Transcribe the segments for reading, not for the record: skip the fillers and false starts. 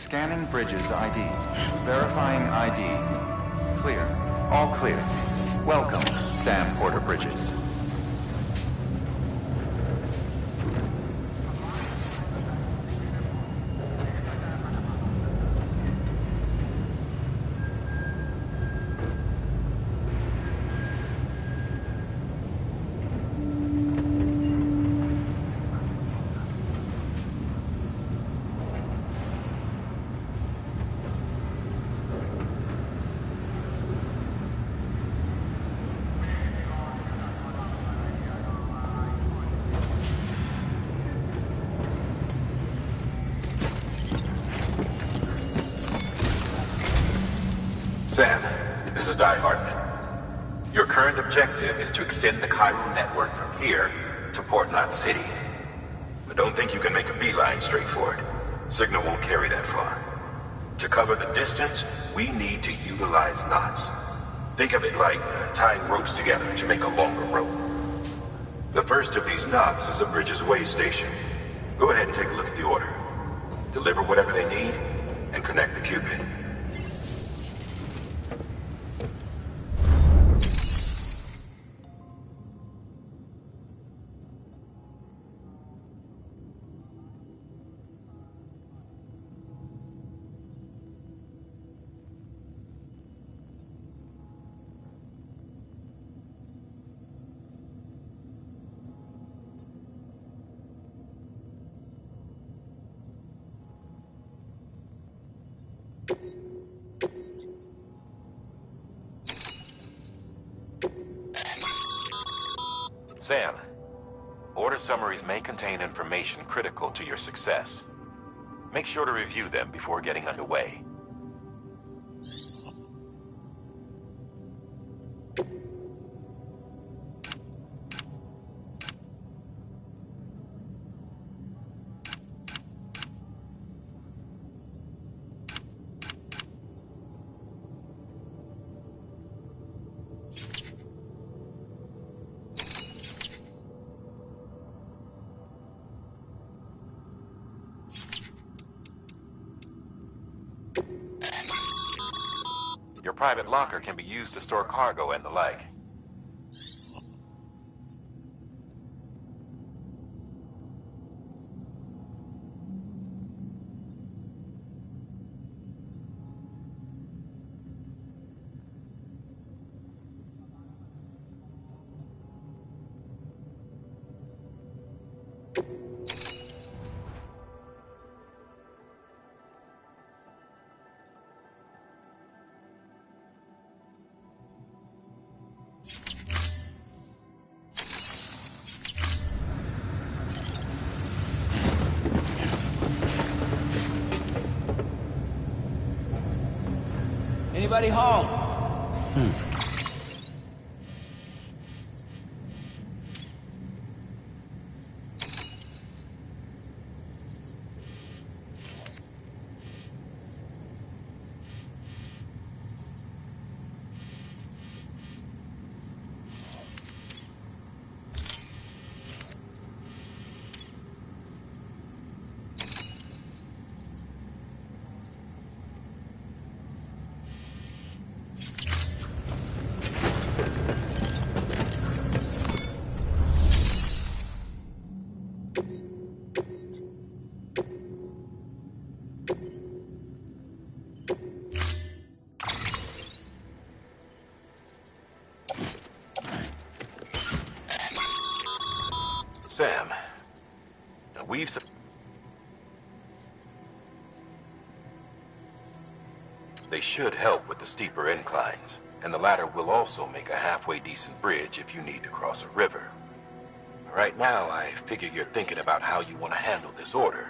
Scanning bridges ID. Verifying ID. Clear. All clear. Welcome, Sam Porter Bridges. Sam, this is Di Hartman. Your current objective is to extend the Chiral network from here to Port Knot City. But don't think you can make a beeline straight for it. Signal won't carry that far. To cover the distance, we need to utilize knots. Think of it like tying ropes together to make a longer rope. The first of these knots is a Bridges way station. Go ahead and take a look at the order. Deliver whatever they need, and connect the Cupid. Sam, order summaries may contain information critical to your success. Make sure to review them before getting underway. Your private locker can be used to store cargo and the like. Anybody home? Sam, we've... They should help with the steeper inclines, and the latter will also make a halfway decent bridge if you need to cross a river. Right now, I figure you're thinking about how you want to handle this order.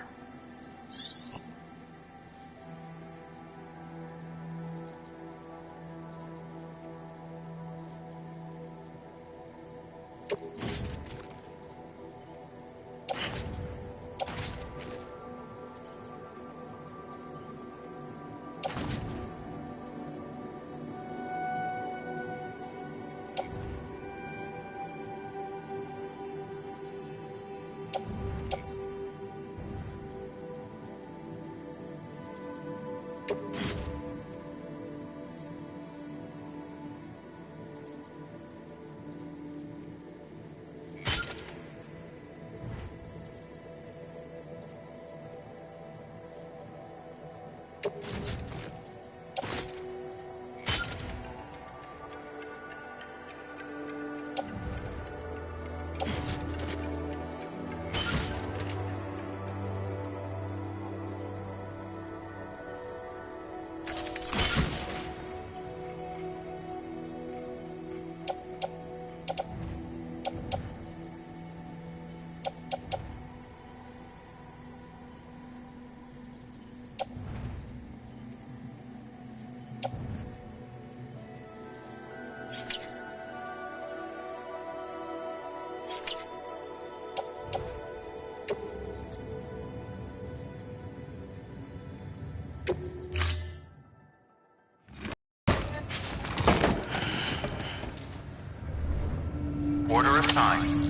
Order assigned.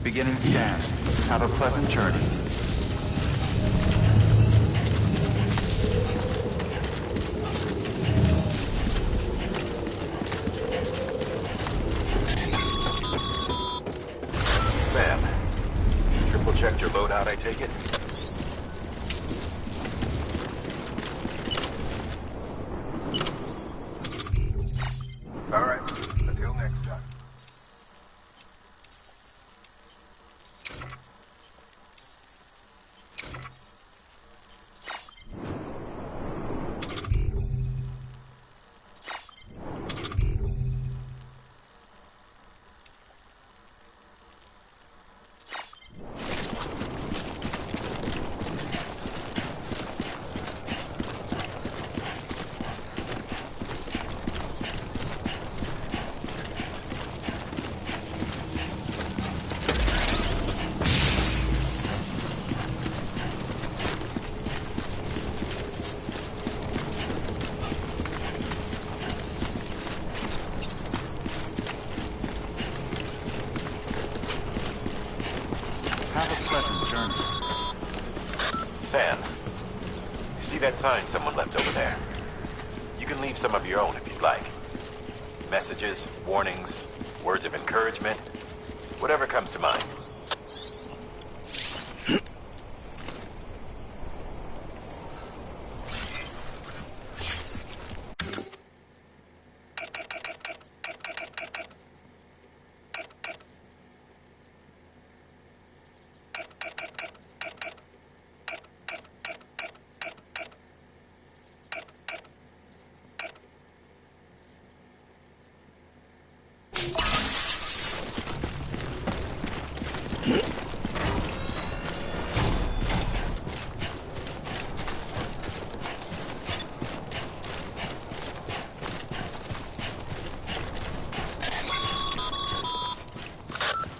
Beginning scan. Have a pleasant journey. Sam, triple checked your loadout, I take it? All right. Until next time. Sam, you see that sign someone left over there? You can leave some of your own if you'd like. Messages, warnings, words of encouragement, whatever comes to mind.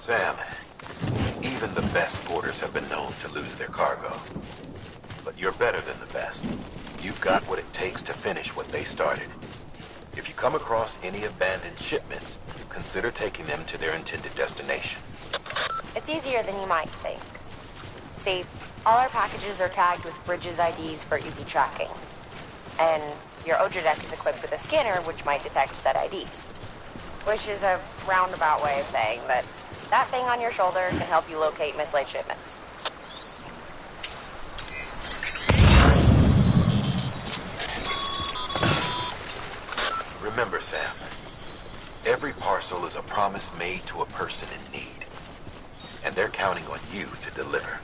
Sam, even the best porters have been known to lose their cargo. But you're better than the best. You've got what it takes to finish what they started. If you come across any abandoned shipments, consider taking them to their intended destination. It's easier than you might think. See, all our packages are tagged with Bridges IDs for easy tracking. And your Odra deck is equipped with a scanner which might detect said IDs. Which is a roundabout way of saying that that thing on your shoulder can help you locate mislaid shipments. Remember, Sam, every parcel is a promise made to a person in need. And they're counting on you to deliver.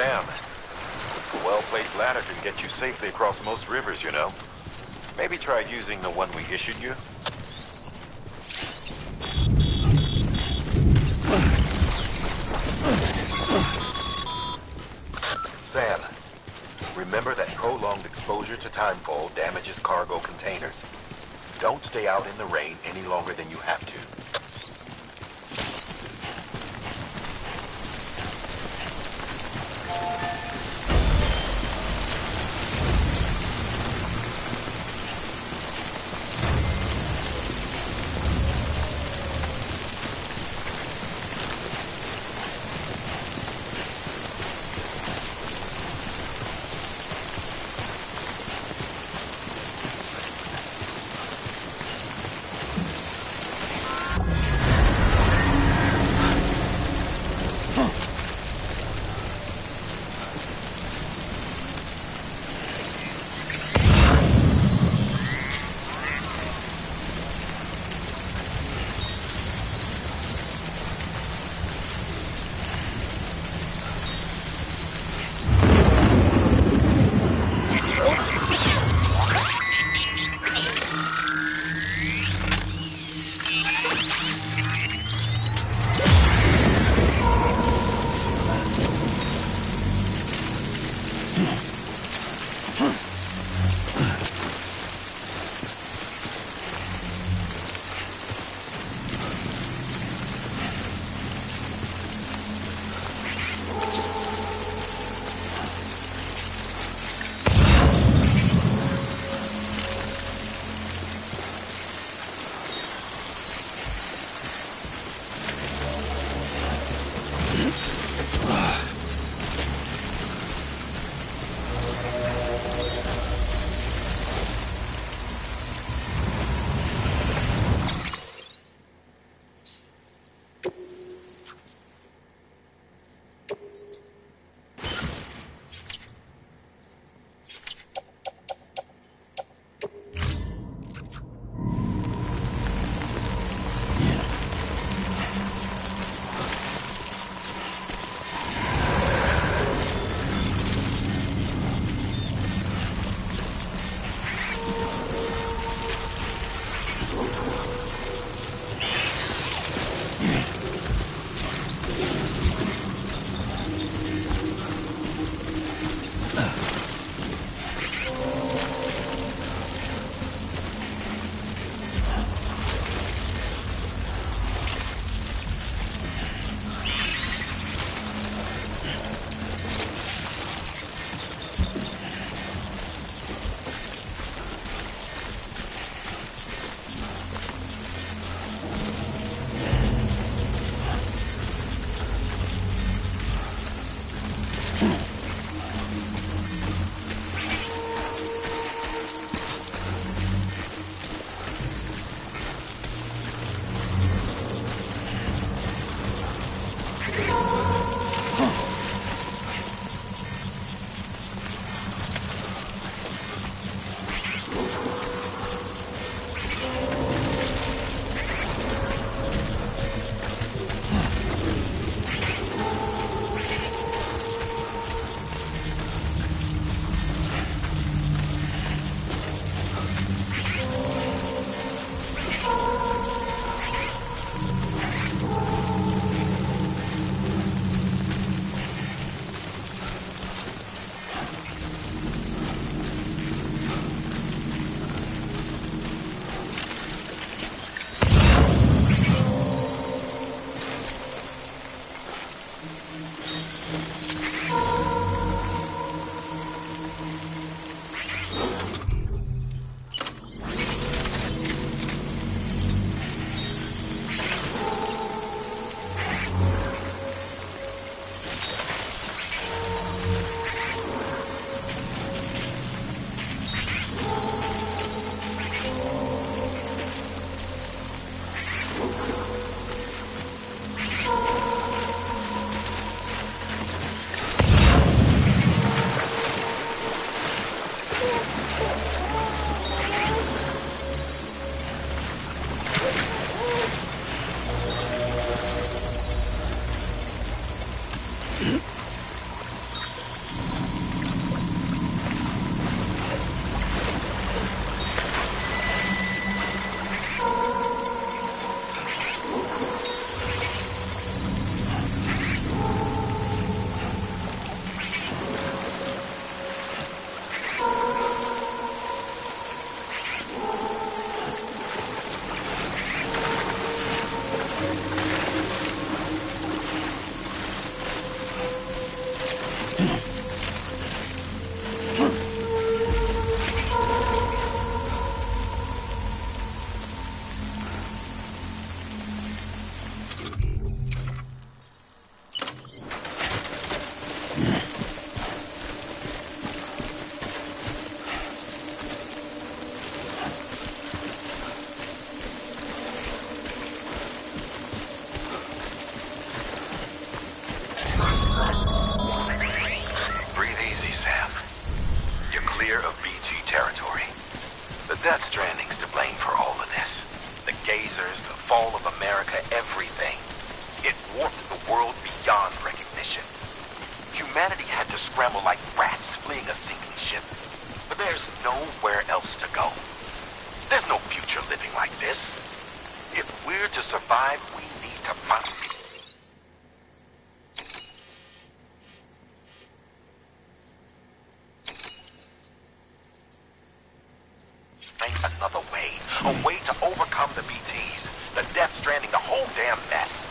Sam, a well-placed ladder can get you safely across most rivers, you know. Maybe try using the one we issued you. Sam, remember that prolonged exposure to timefall damages cargo containers. Don't stay out in the rain any longer than you have to. got Strandings to blame for all of this. The gazers, the fall of America, everything. It warped the world beyond recognition. Humanity had to scramble like rats fleeing a sinking ship. But there's nowhere else to go. There's no future living like this. If we're to survive, we need to find another way. A way to overcome the BTs. The Death Stranding, the whole damn mess.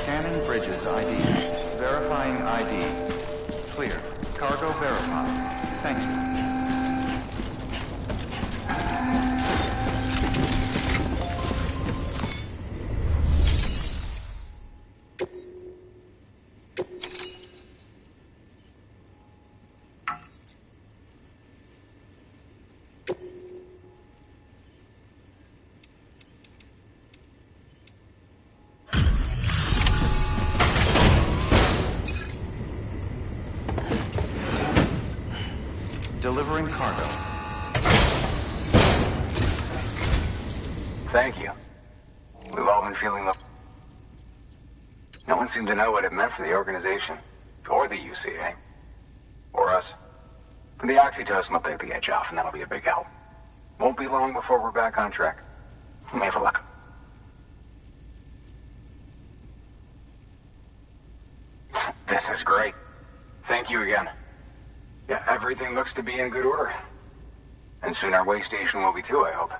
Scanning bridges ID. Verifying ID. Clear. Cargo verified. Thank you. Delivering cargo. Thank you. We've all been feeling the... No one seemed to know what it meant for the organization, or the UCA, or us. The oxytocin will take the edge off, and that'll be a big help. Won't be long before we're back on track. We may have a luck. This is great. Thank you again. Yeah, everything looks to be in good order. And soon our way station will be too, I hope.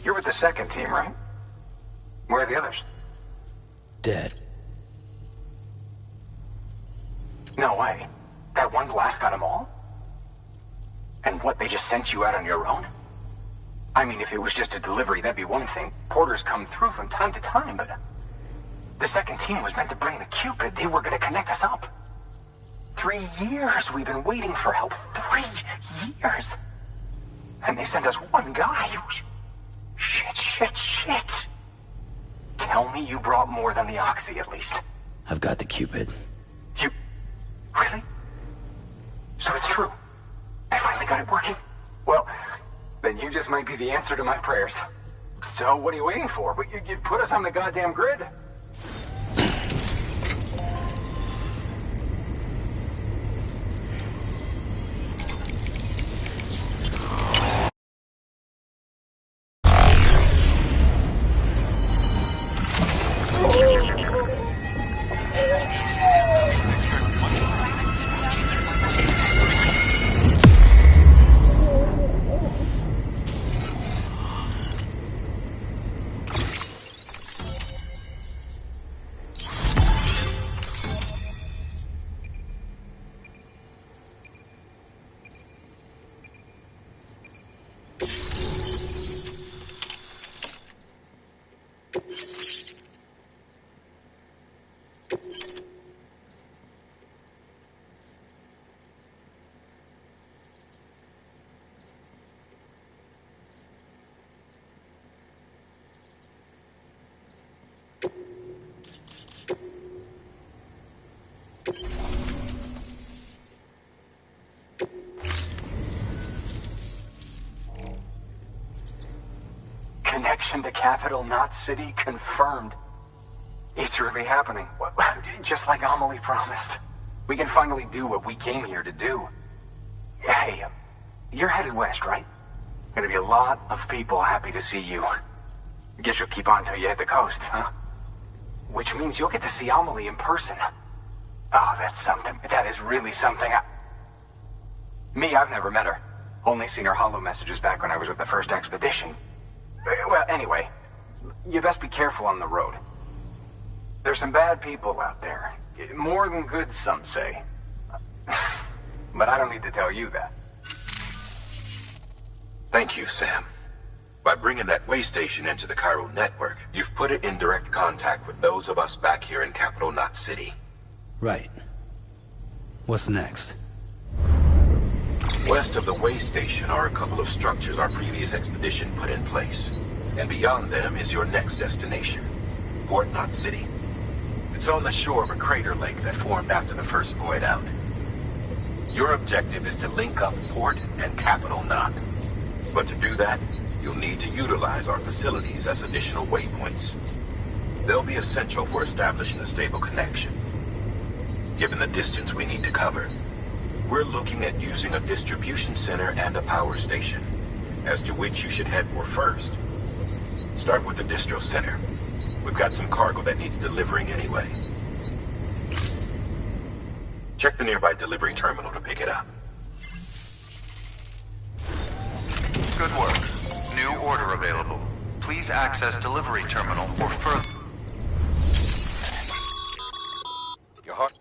You're with the second team, right? Where are the others? Dead. No way. That one blast got them all? And what, they just sent you out on your own? I mean, if it was just a delivery, that'd be one thing. Porters come through from time to time, but... The second team was meant to bring the Cupid. They were gonna connect us up. 3 years we've been waiting for help. 3 years! And they sent us one guy who's... Shit. Tell me you brought more than the Oxy, at least. I've got the Cupid. You... Really? So it's true. I finally got it working. Well, then you just might be the answer to my prayers. So what are you waiting for? You put us on the goddamn grid. Connection to capital, not city, confirmed. It's really happening. Just like Amelie promised. We can finally do what we came here to do. Hey, you're headed west, right? Gonna be a lot of people happy to see you. Guess you'll keep on till you hit the coast, huh? Which means you'll get to see Amelie in person. Oh, that's something. That is really something. Me, I've never met her. Only seen her holo messages back when I was with the first expedition. Well, anyway, you best be careful on the road. There's some bad people out there. More than good, some say. But I don't need to tell you that. Thank you, Sam. By bringing that way station into the Cairo network, you've put it in direct contact with those of us back here in Capital Knot City. Right. What's next? West of the way station are a couple of structures our previous expedition put in place. And beyond them is your next destination, Port Knot City. It's on the shore of a crater lake that formed after the first void out. Your objective is to link up Port and Capital Knot. But to do that, you'll need to utilize our facilities as additional waypoints. They'll be essential for establishing a stable connection. Given the distance we need to cover, we're looking at using a distribution center and a power station, as to which you should head for first. Start with the distro center. We've got some cargo that needs delivering anyway. Check the nearby delivery terminal to pick it up. Good work. New order available. Please access delivery terminal for further... Your heart.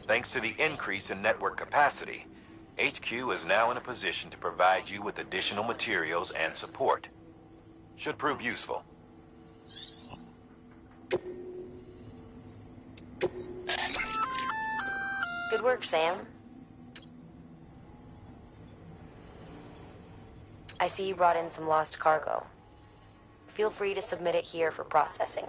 Thanks to the increase in network capacity, HQ is now in a position to provide you with additional materials and support. Should prove useful. Good work, Sam. I see you brought in some lost cargo. Feel free to submit it here for processing.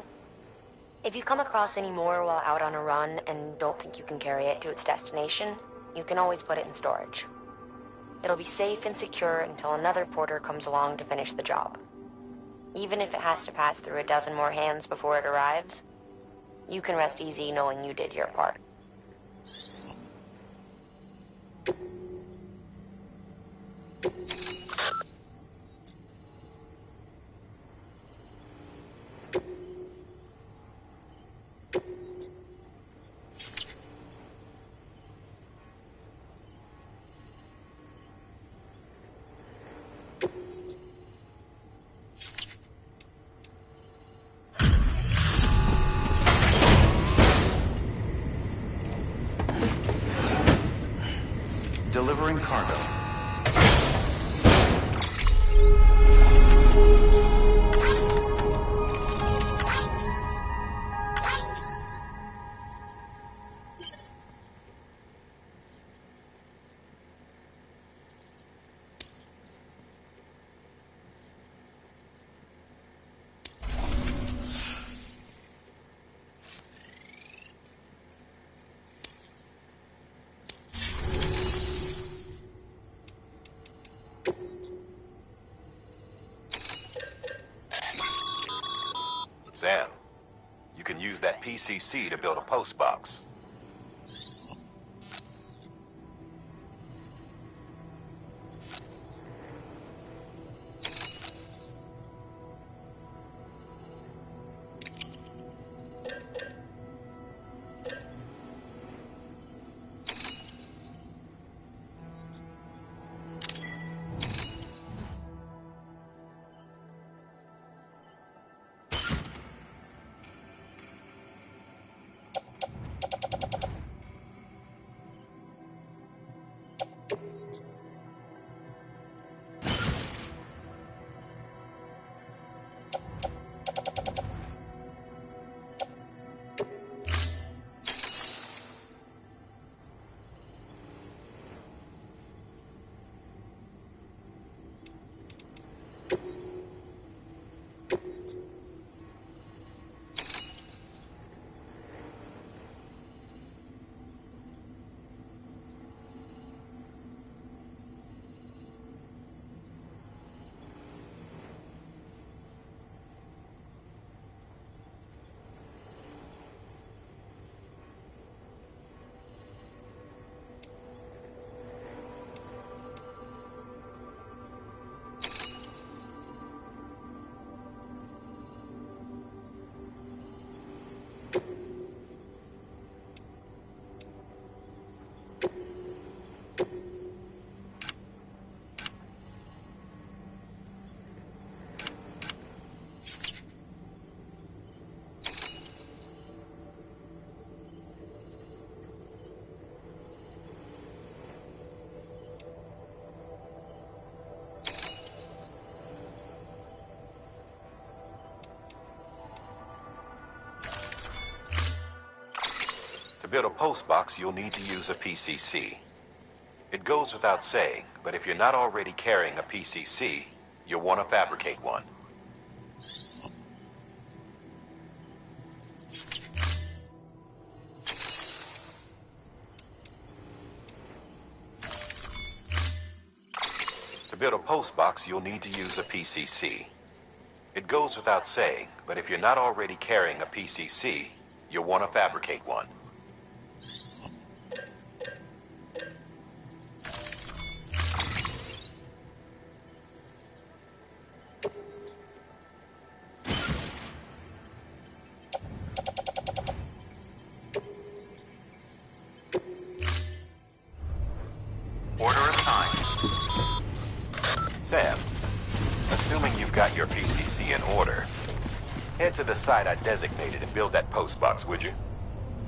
If you come across any more while out on a run and don't think you can carry it to its destination, you can always put it in storage. It'll be safe and secure until another porter comes along to finish the job. Even if it has to pass through a dozen more hands before it arrives, you can rest easy knowing you did your part. Delivering cargo. Sam, you can use that PCC to build a post box. To build a post box, you'll need to use a PCC. It goes without saying, but if you're not already carrying a PCC, you'll want to fabricate one. To build a post box, you'll need to use a PCC. It goes without saying, but if you're not already carrying a PCC, you'll want to fabricate one. Order assigned. Sam, assuming you've got your PCC in order, head to the site I designated and build that post box, would you?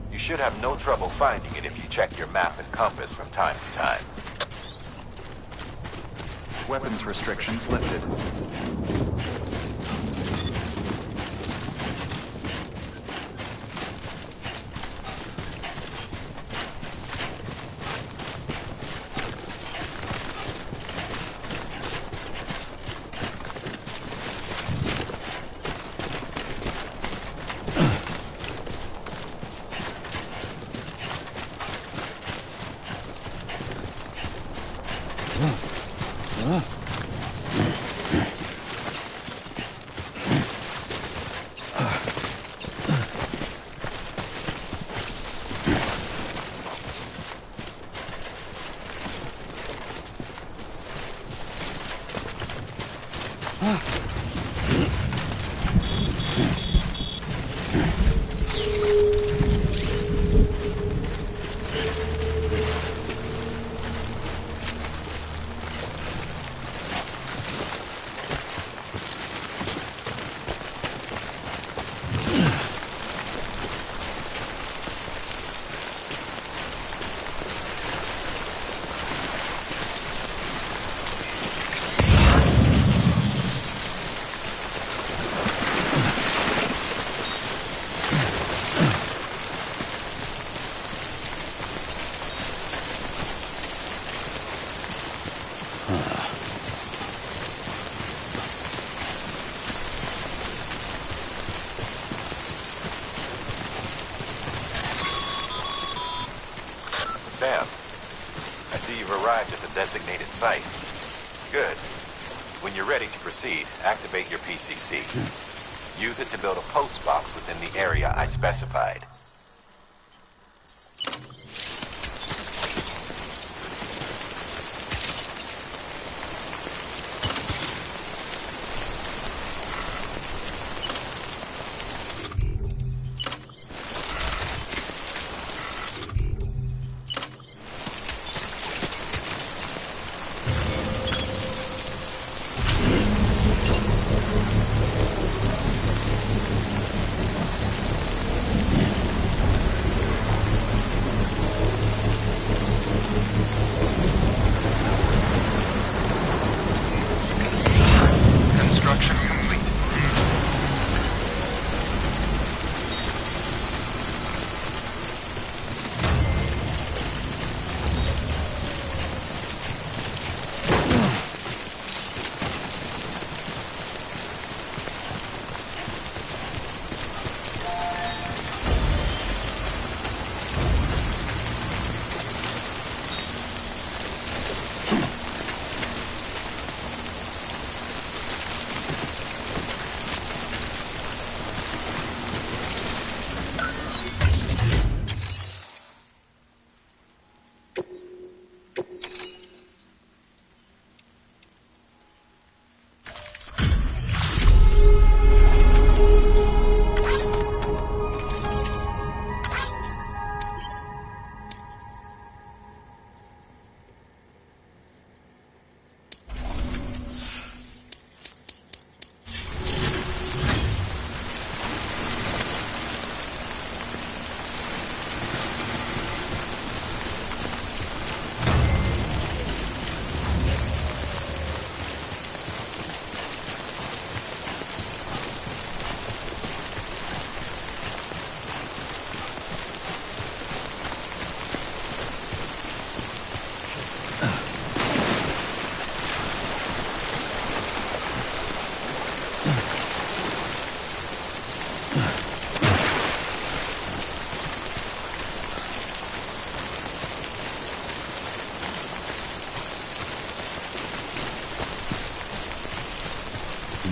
You should have no trouble finding it if you check your map and compass from time to time. Weapons restrictions lifted. Sam, I see you've arrived at the designated site. Good. When you're ready to proceed, activate your PCC. Use it to build a post box within the area I specified. Construction complete.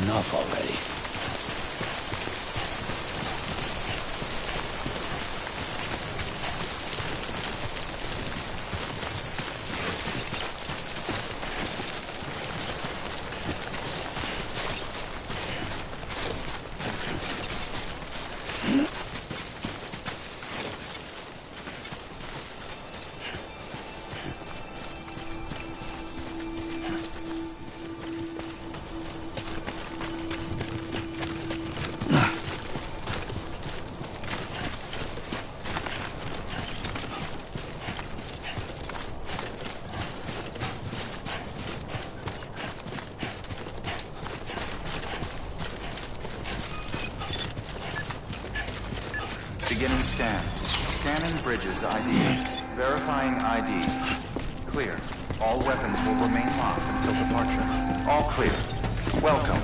Enough already. Beginning scan. Scanning bridges ID. Verifying ID. Clear. All weapons will remain locked until departure. All clear. Welcome.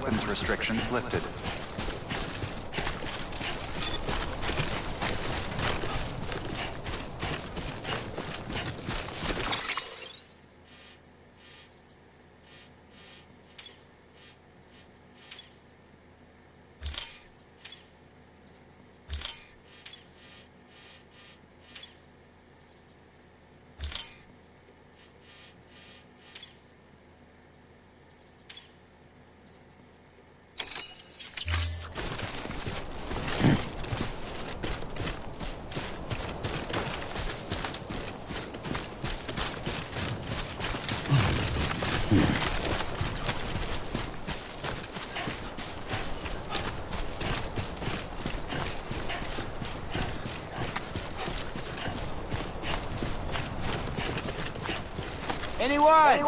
weapons restrictions lifted. Anyone?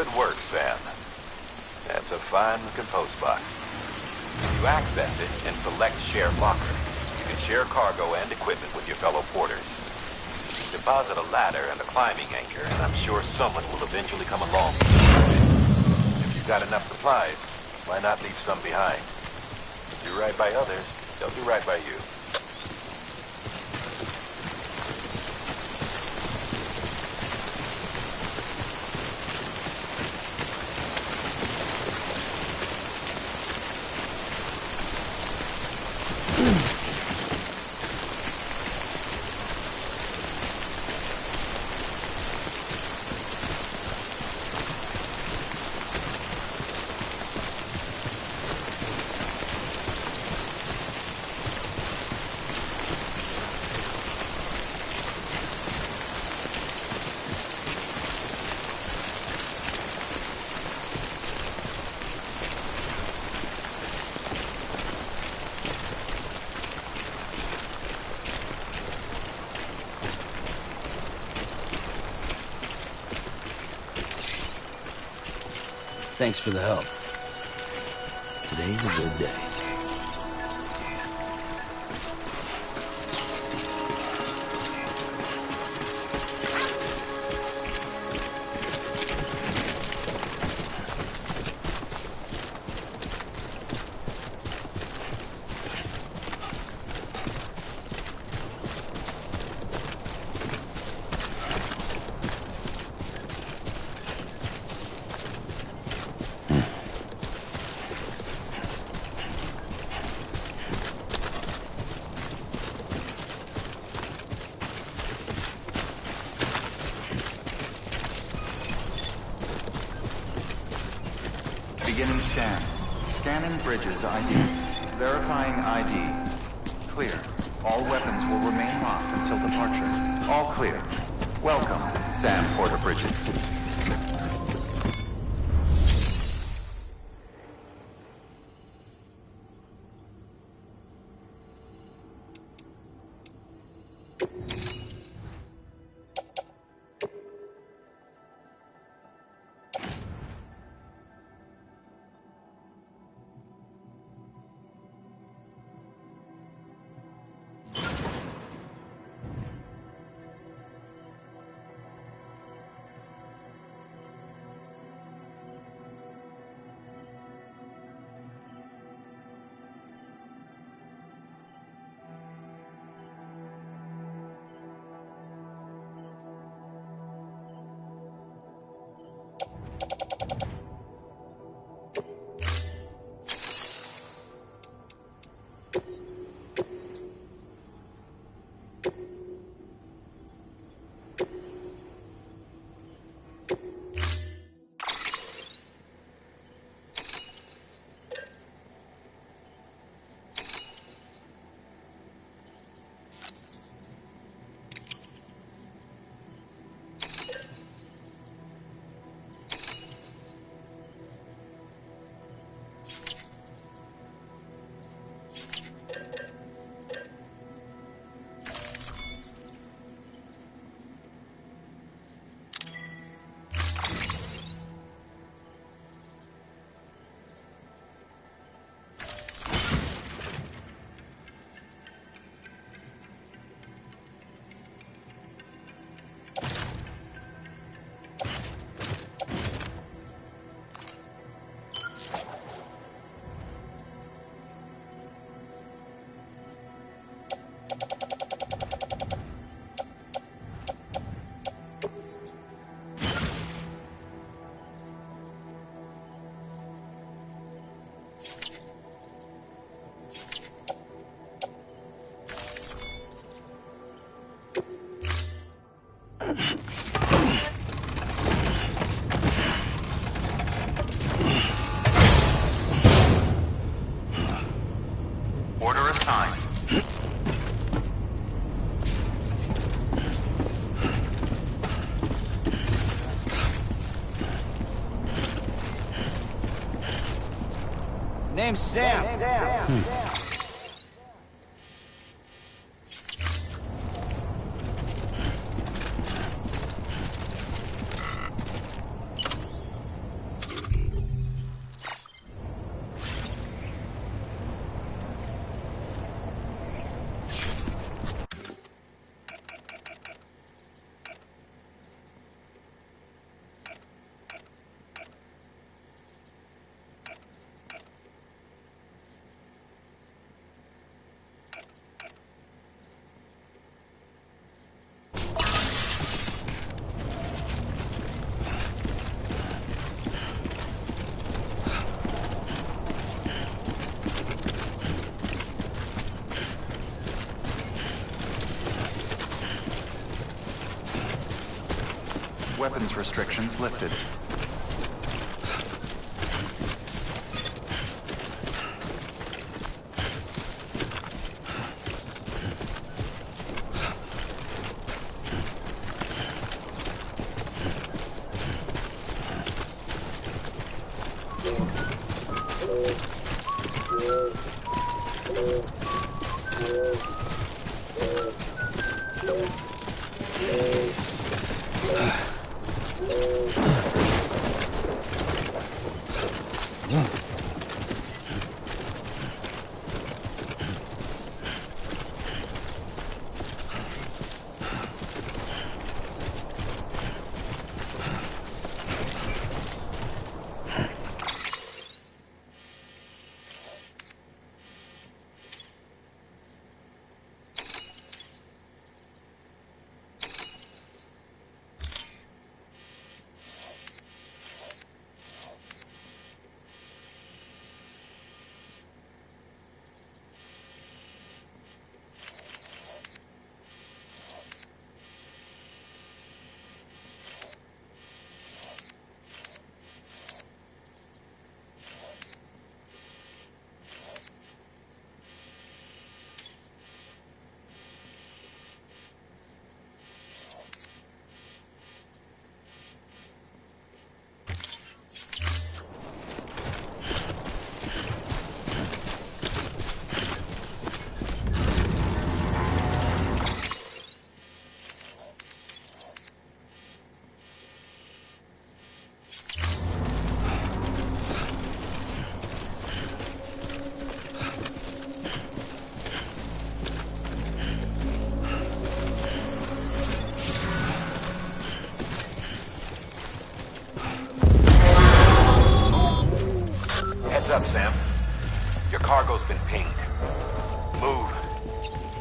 Good work, Sam. That's a fine-looking post box. You access it and select Share Locker. You can share cargo and equipment with your fellow porters. Deposit a ladder and a climbing anchor, and I'm sure someone will eventually come along to use it. If you've got enough supplies, why not leave some behind? Do right by others, they'll do right by you. Thanks for the help. Today's a good day. Beginning scan. Scanning bridges ID. Verifying ID. Clear. All weapons will remain locked until departure. All clear. Welcome, Sam Porter Bridges. Order assigned. Name's Sam. Weapons restrictions lifted. Heads up, Sam. Your cargo's been pinged. Move.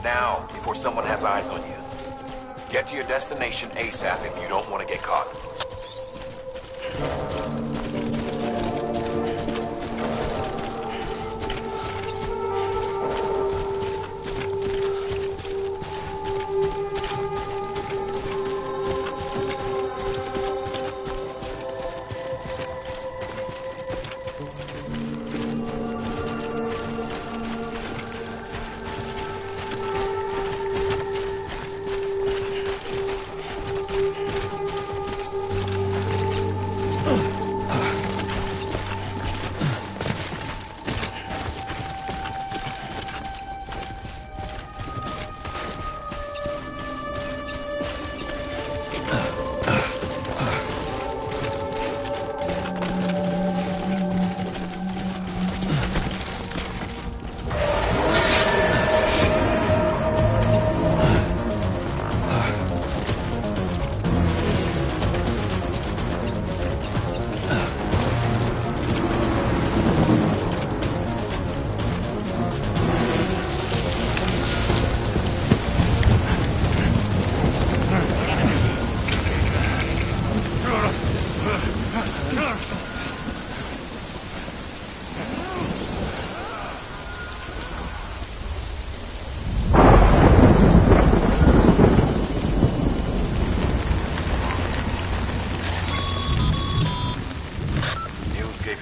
Now, before someone has eyes on you. Get to your destination ASAP if you don't want to get caught.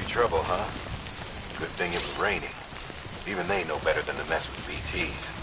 Trouble, huh? Good thing it was raining. Even they know better than to mess with BTs.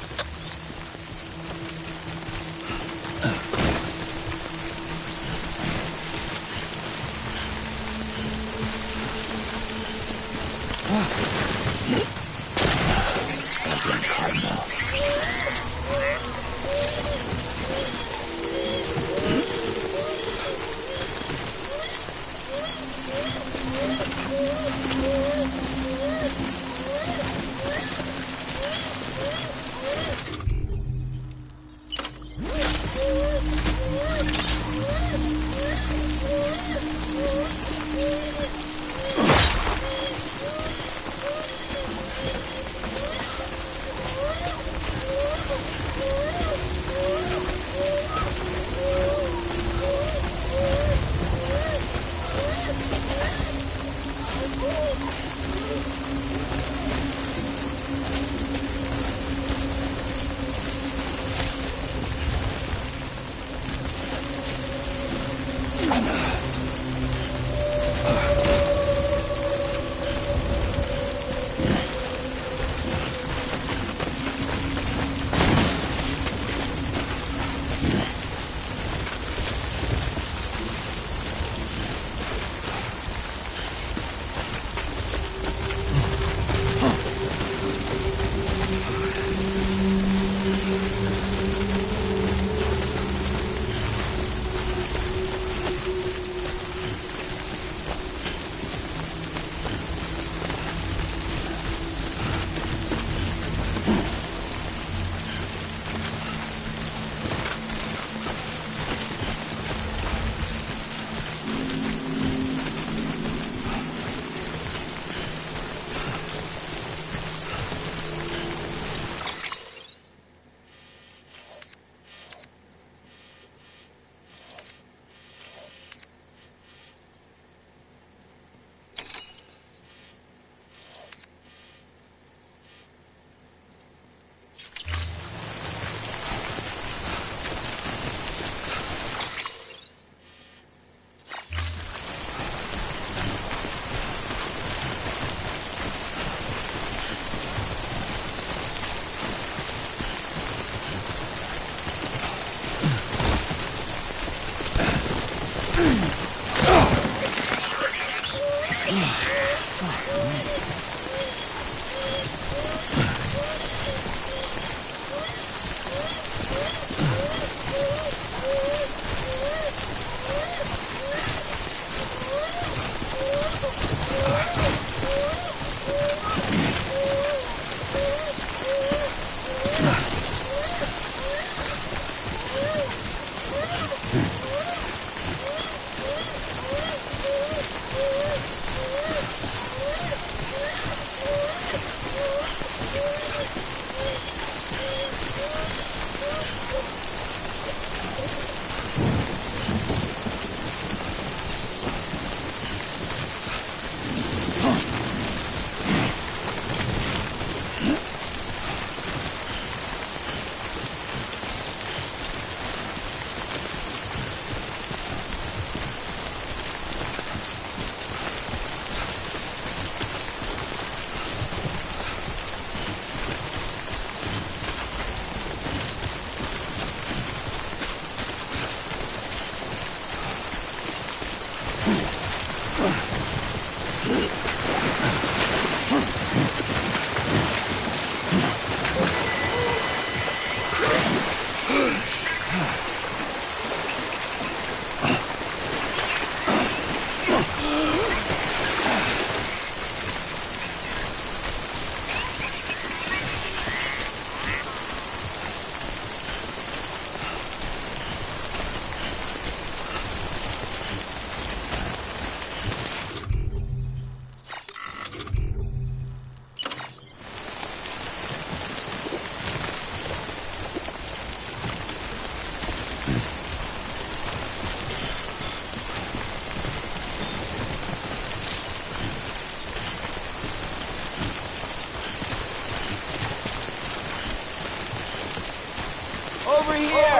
Over here!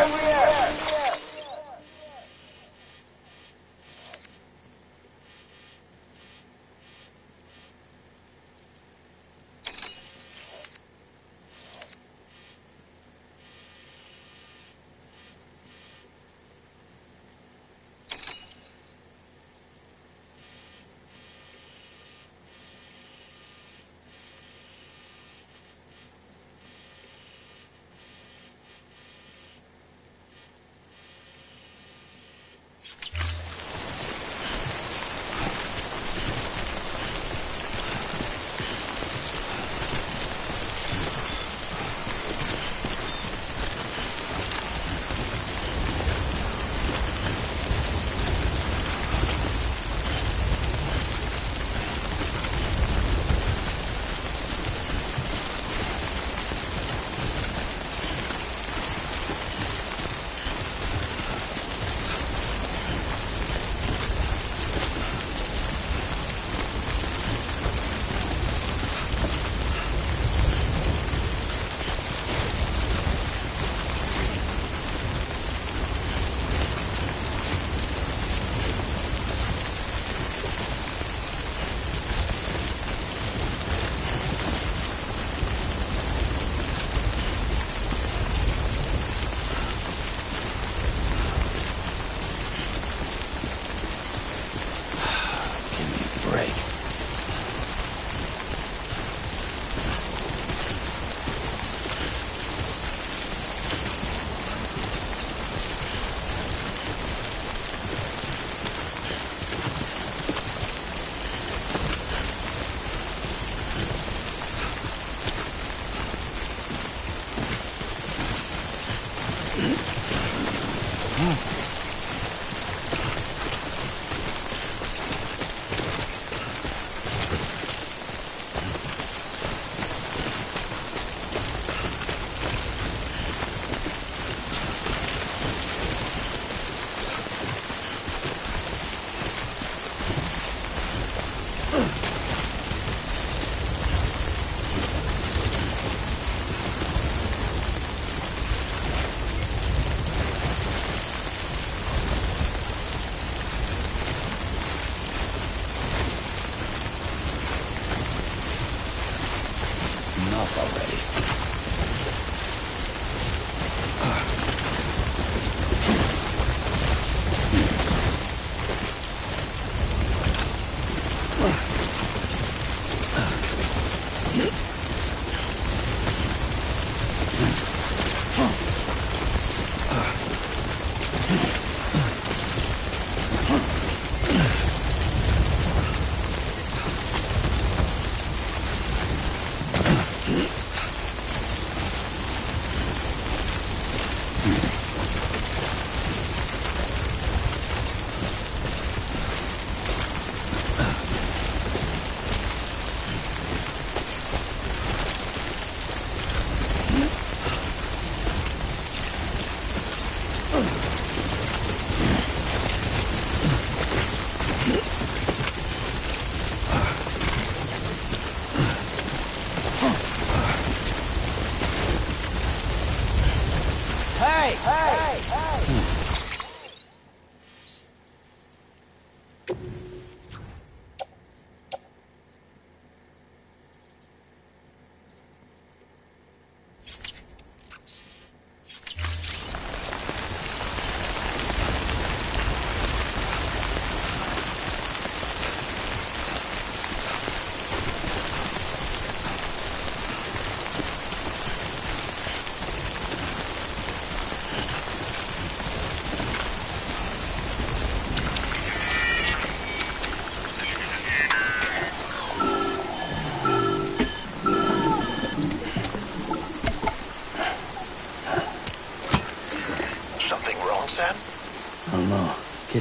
Enough already.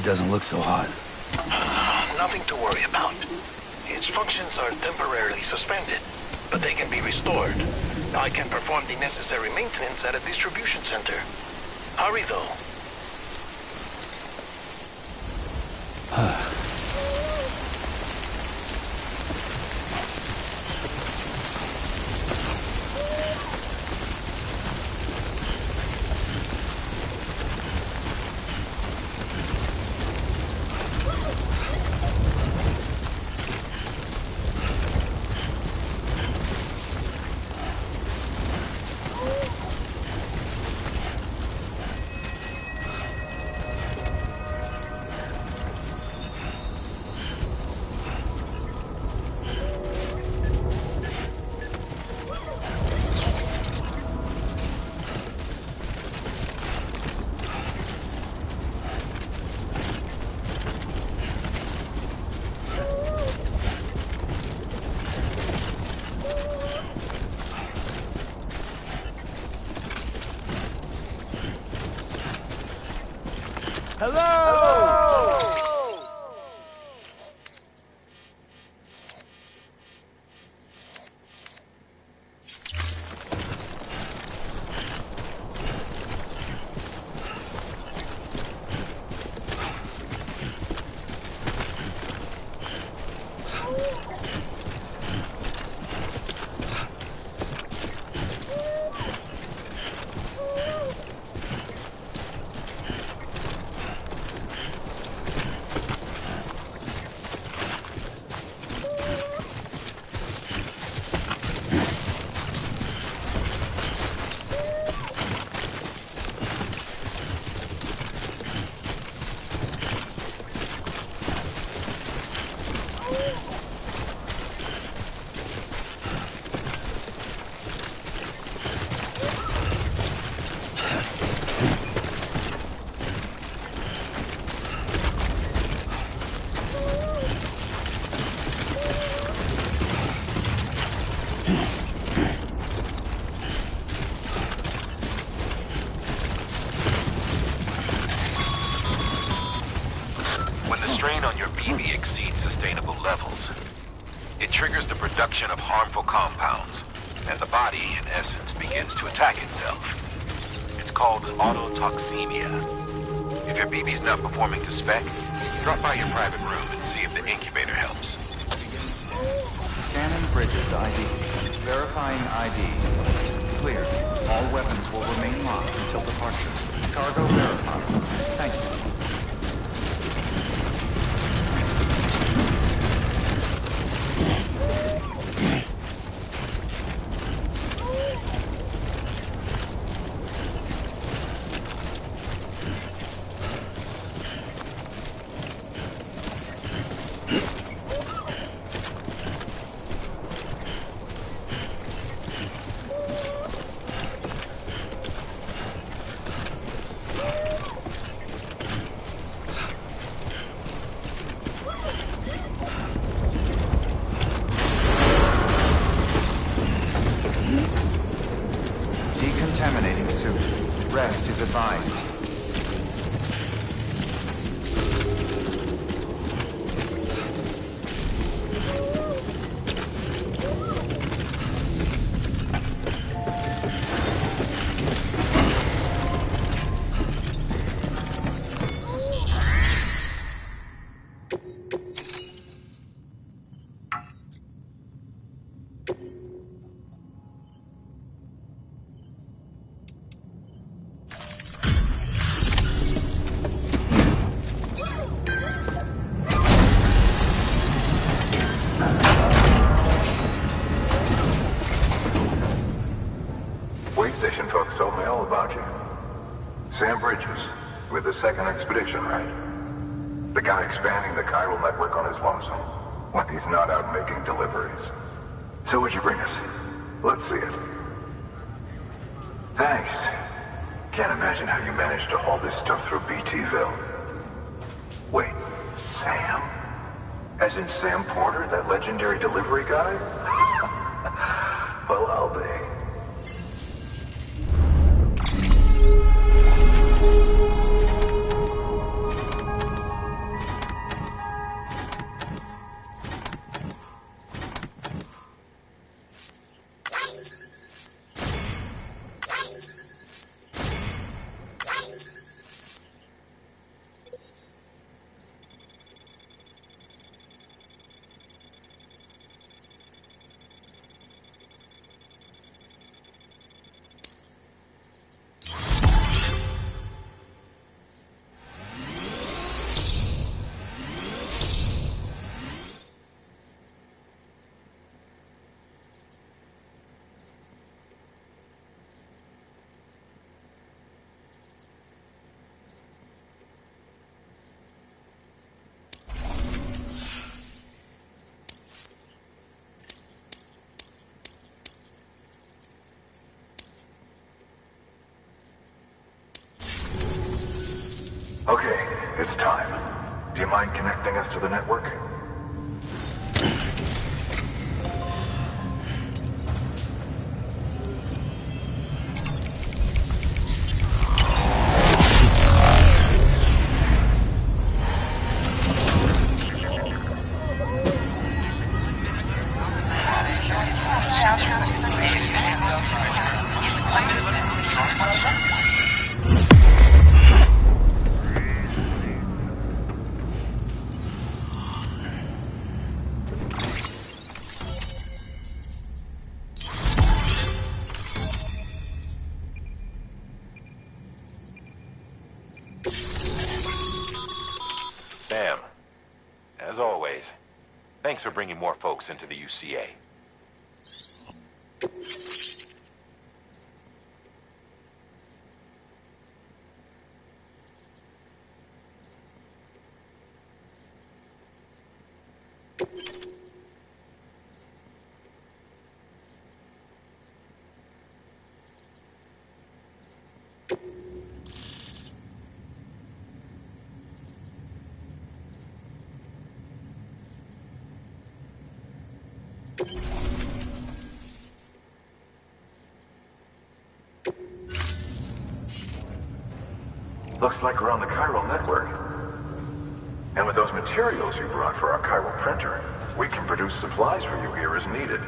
it doesn't look so hot. Nothing to worry about. Its functions are temporarily suspended, but they can be restored. I can perform the necessary maintenance at a distribution center. Hurry, though. Sustainable levels. It triggers the production of harmful compounds, and the body, in essence, begins to attack itself. It's called autotoxemia. If your BB's not performing to spec, drop by your private room and see if the incubator helps. Scanning bridges ID. Verifying ID. Clear. All weapons will remain locked until departure. Cargo verified. Thank you. Decontaminating suit. Rest is advised. Second expedition, right? The guy expanding the chiral network on his lonesome when he's not out making deliveries. So what'd you bring us? Let's see it. Thanks. Can't imagine how you managed to haul this stuff through BTville. Wait, Sam? As in Sam Porter, that legendary delivery guy? Well, I'll be. mind connecting us to the network? Sam, as always, thanks for bringing more folks into the UCA. Looks like we're on the chiral network. And with those materials you brought for our chiral printer, we can produce supplies for you here as needed.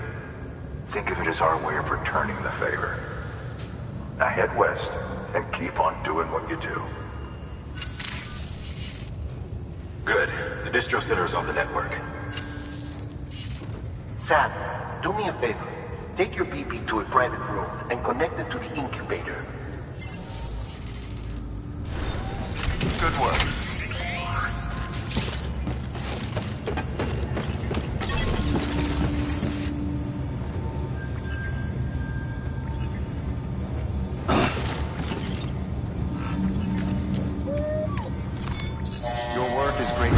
Think of it as our way of returning the favor. Now head west and keep on doing what you do. Good. The distro center is on the network. Sam, do me a favor. Take your BB to a private room and connect it to the incubator. Good work. Your work is great.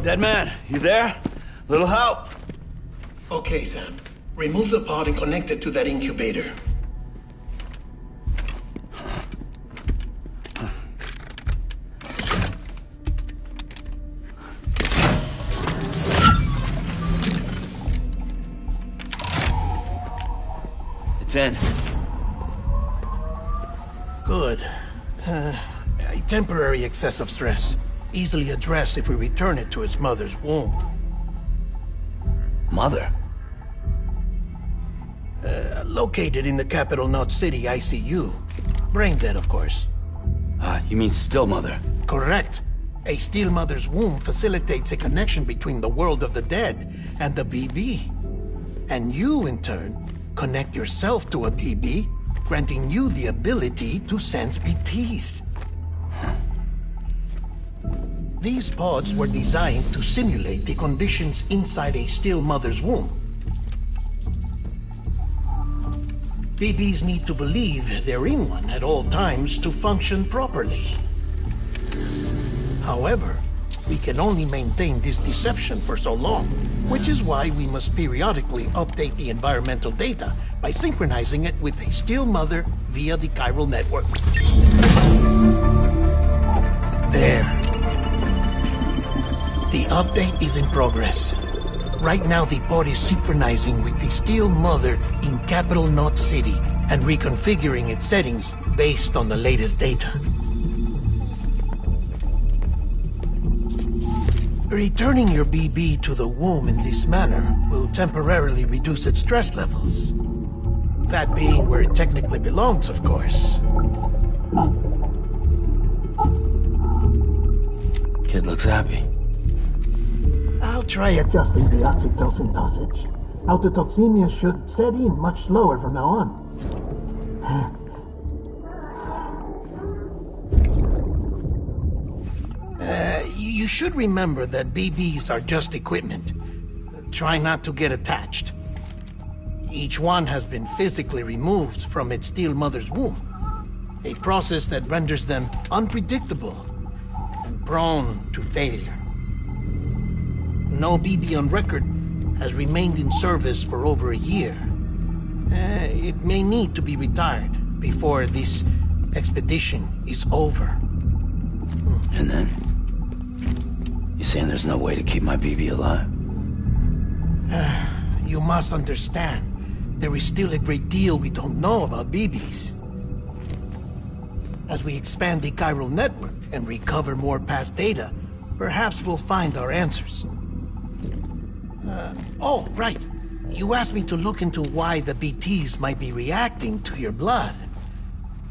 Dead man, you there? Little help? Okay, Sam. Remove the pod and connect it to that incubator. It's in. Good. A temporary excessive stress. Easily addressed if we return it to its mother's womb. Mother? Located in the capital Knot City ICU. Brain dead, of course. You mean still mother? Correct. A still mother's womb facilitates a connection between the world of the dead and the BB. And you, in turn, connect yourself to a BB, granting you the ability to sense PTs. These pods were designed to simulate the conditions inside a still mother's womb. BBs need to believe they're in one at all times to function properly. However, we can only maintain this deception for so long, which is why we must periodically update the environmental data by synchronizing it with a still mother via the chiral network. There. The update is in progress. Right now, the pod is synchronizing with the still mother in capital Knot City and reconfiguring its settings based on the latest data. Returning your BB to the womb in this manner will temporarily reduce its stress levels. That being where it technically belongs, of course. Kid looks happy. I'll try adjusting the oxytocin dosage. Autotoxemia should set in much slower from now on. You should remember that BBs are just equipment. Try not to get attached. Each one has been physically removed from its still mother's womb. A process that renders them unpredictable and prone to failure. no BB on record has remained in service for over a year. It may need to be retired before this expedition is over. And then? You saying there's no way to keep my BB alive? You must understand, there is still a great deal we don't know about BBs. As we expand the chiral network and recover more past data, perhaps we'll find our answers. Oh, right. You asked me to look into why the BTs might be reacting to your blood.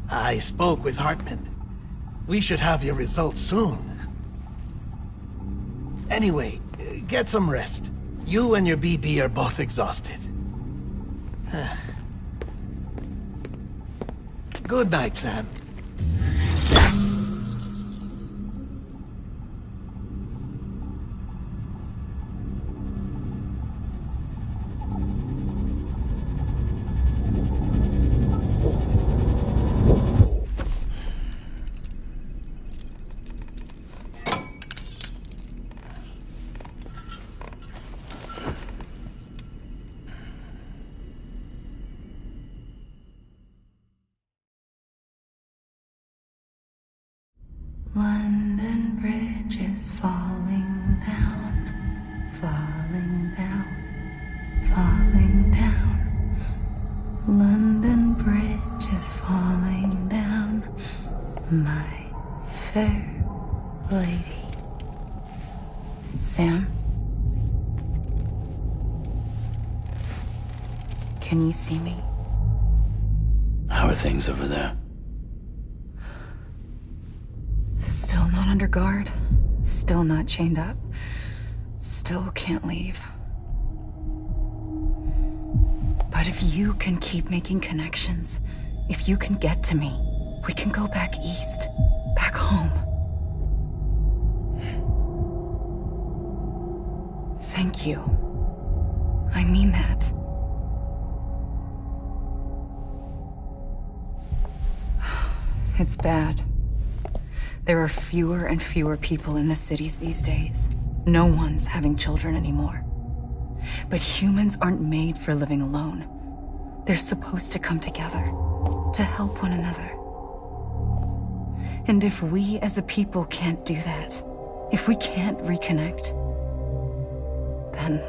I spoke with Hartman. We should have your results soon. Anyway, get some rest. You and your BB are both exhausted. Good night, Sam. London Bridge is falling down, falling down, falling down. London Bridge is falling down, my fair lady. Sam? Can you see me? How are things over there? Still not under guard. Still not chained up. Still can't leave. But if you can keep making connections, if you can get to me, we can go back east. Back home. Thank you. I mean that. It's bad. There are fewer and fewer people in the cities these days. No one's having children anymore. But humans aren't made for living alone. They're supposed to come together, to help one another. And if we as a people can't do that, if we can't reconnect, then,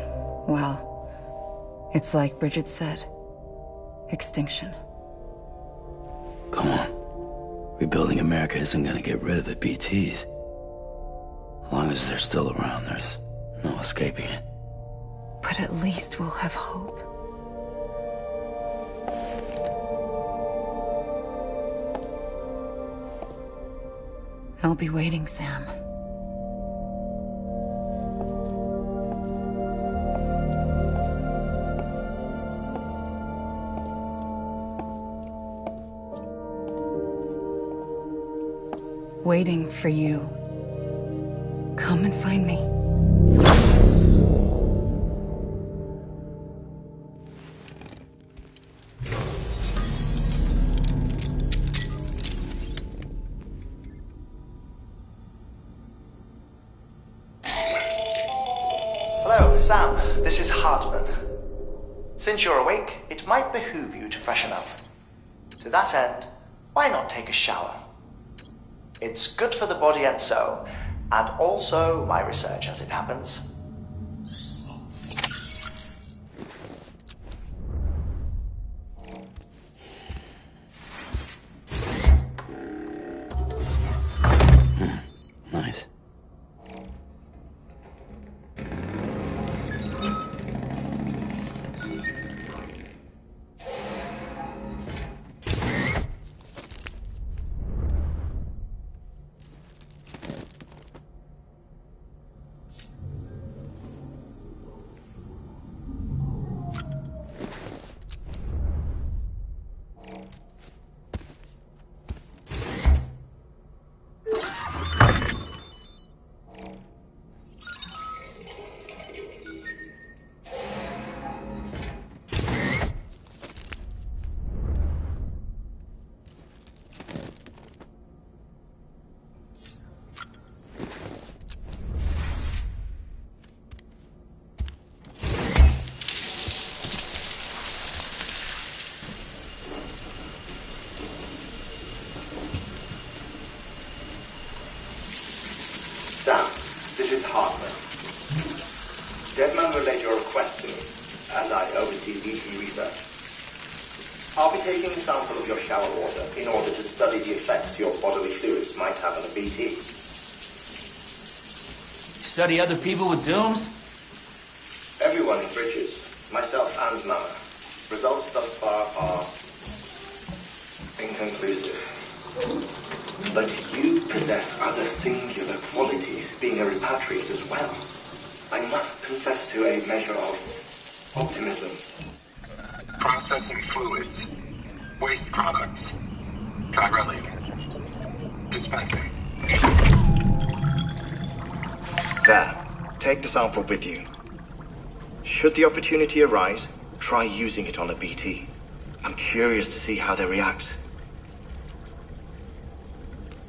well, it's like Bridget said, extinction. Come on. Rebuilding America isn't gonna get rid of the BTs. As long as they're still around, there's no escaping it. But at least we'll have hope. I'll be waiting, Sam. Waiting for you. Come and find me. Hello, Sam. This is Hartman. Since you're awake, it might behoove you to freshen up. To that end, why not take a shower? It's good for the body and soul, and also my research as it happens. Nice. I oversee BT research. I'll be taking a sample of your shower water in order to study the effects your bodily fluids might have on a BT. Study other people with dooms? Everyone in Bridges, myself and Mama. Results thus far are inconclusive. But you possess other singular qualities, being a repatriate as well. I must confess to a measure of optimism. Processing fluids. Waste products. Chiralic. Dispensing. There. Take the sample with you. Should the opportunity arise, try using it on a BT. I'm curious to see how they react.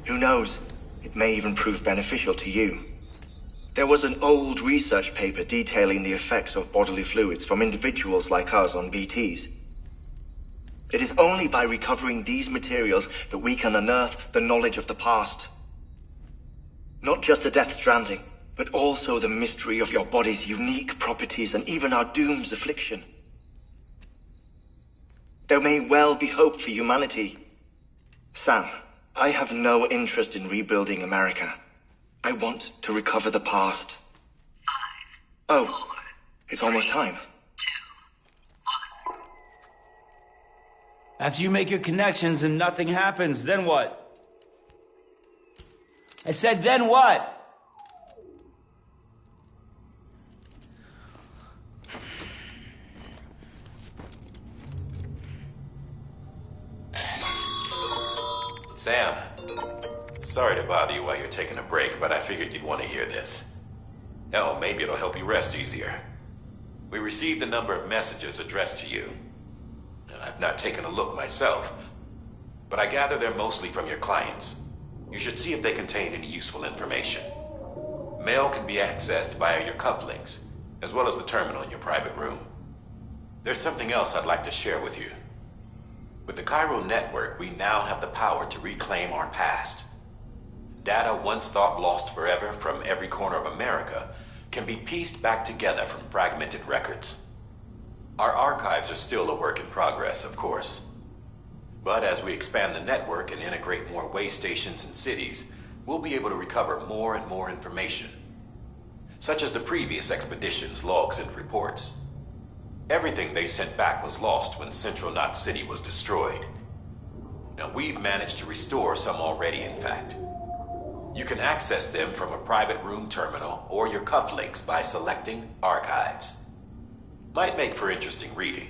Who knows? It may even prove beneficial to you. There was an old research paper detailing the effects of bodily fluids from individuals like us on BTs. It is only by recovering these materials that we can unearth the knowledge of the past. Not just the Death Stranding, but also the mystery of your body's unique properties and even our doom's affliction. There may well be hope for humanity. Sam, I have no interest in rebuilding America. I want to recover the past. 5, 4, it's almost time. 2, 1. After you make your connections and nothing happens, then what? I said, then what? Sam, sorry to bother you while you're taking a break, but I figured you'd want to hear this. Hell, maybe it'll help you rest easier. We received a number of messages addressed to you. I've not taken a look myself, but I gather they're mostly from your clients. You should see if they contain any useful information. Mail can be accessed via your cufflinks, as well as the terminal in your private room. There's something else I'd like to share with you. With the Chiral Network, we now have the power to reclaim our past. Data once thought lost forever from every corner of America can be pieced back together from fragmented records. Our archives are still a work in progress, of course. But as we expand the network and integrate more way stations and cities, we'll be able to recover more and more information, such as the previous expedition's logs and reports. Everything they sent back was lost when Central Knot City was destroyed. Now, we've managed to restore some already, in fact. You can access them from a private room terminal or your cufflinks by selecting Archives. Might make for interesting reading.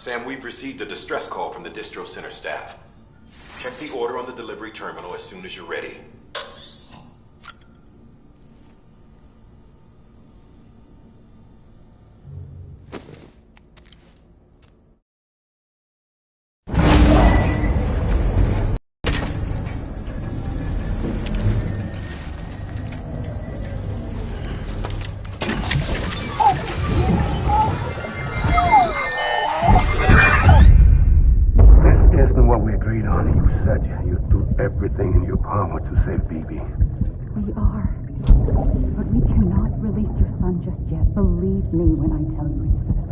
Sam, we've received a distress call from the distro center staff. Check the order on the delivery terminal as soon as you're ready. Everything in your power to save BB. We are. But we cannot release your son just yet. Believe me when I tell you it's for the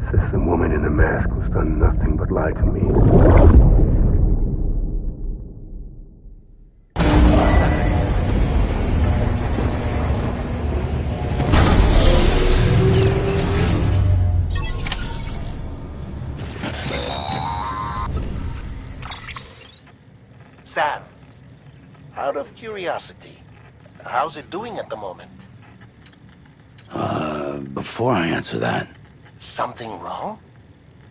best. Says some woman in a mask who's done nothing but lie to me. Sam, out of curiosity, how's it doing at the moment? Before I answer that... Something wrong?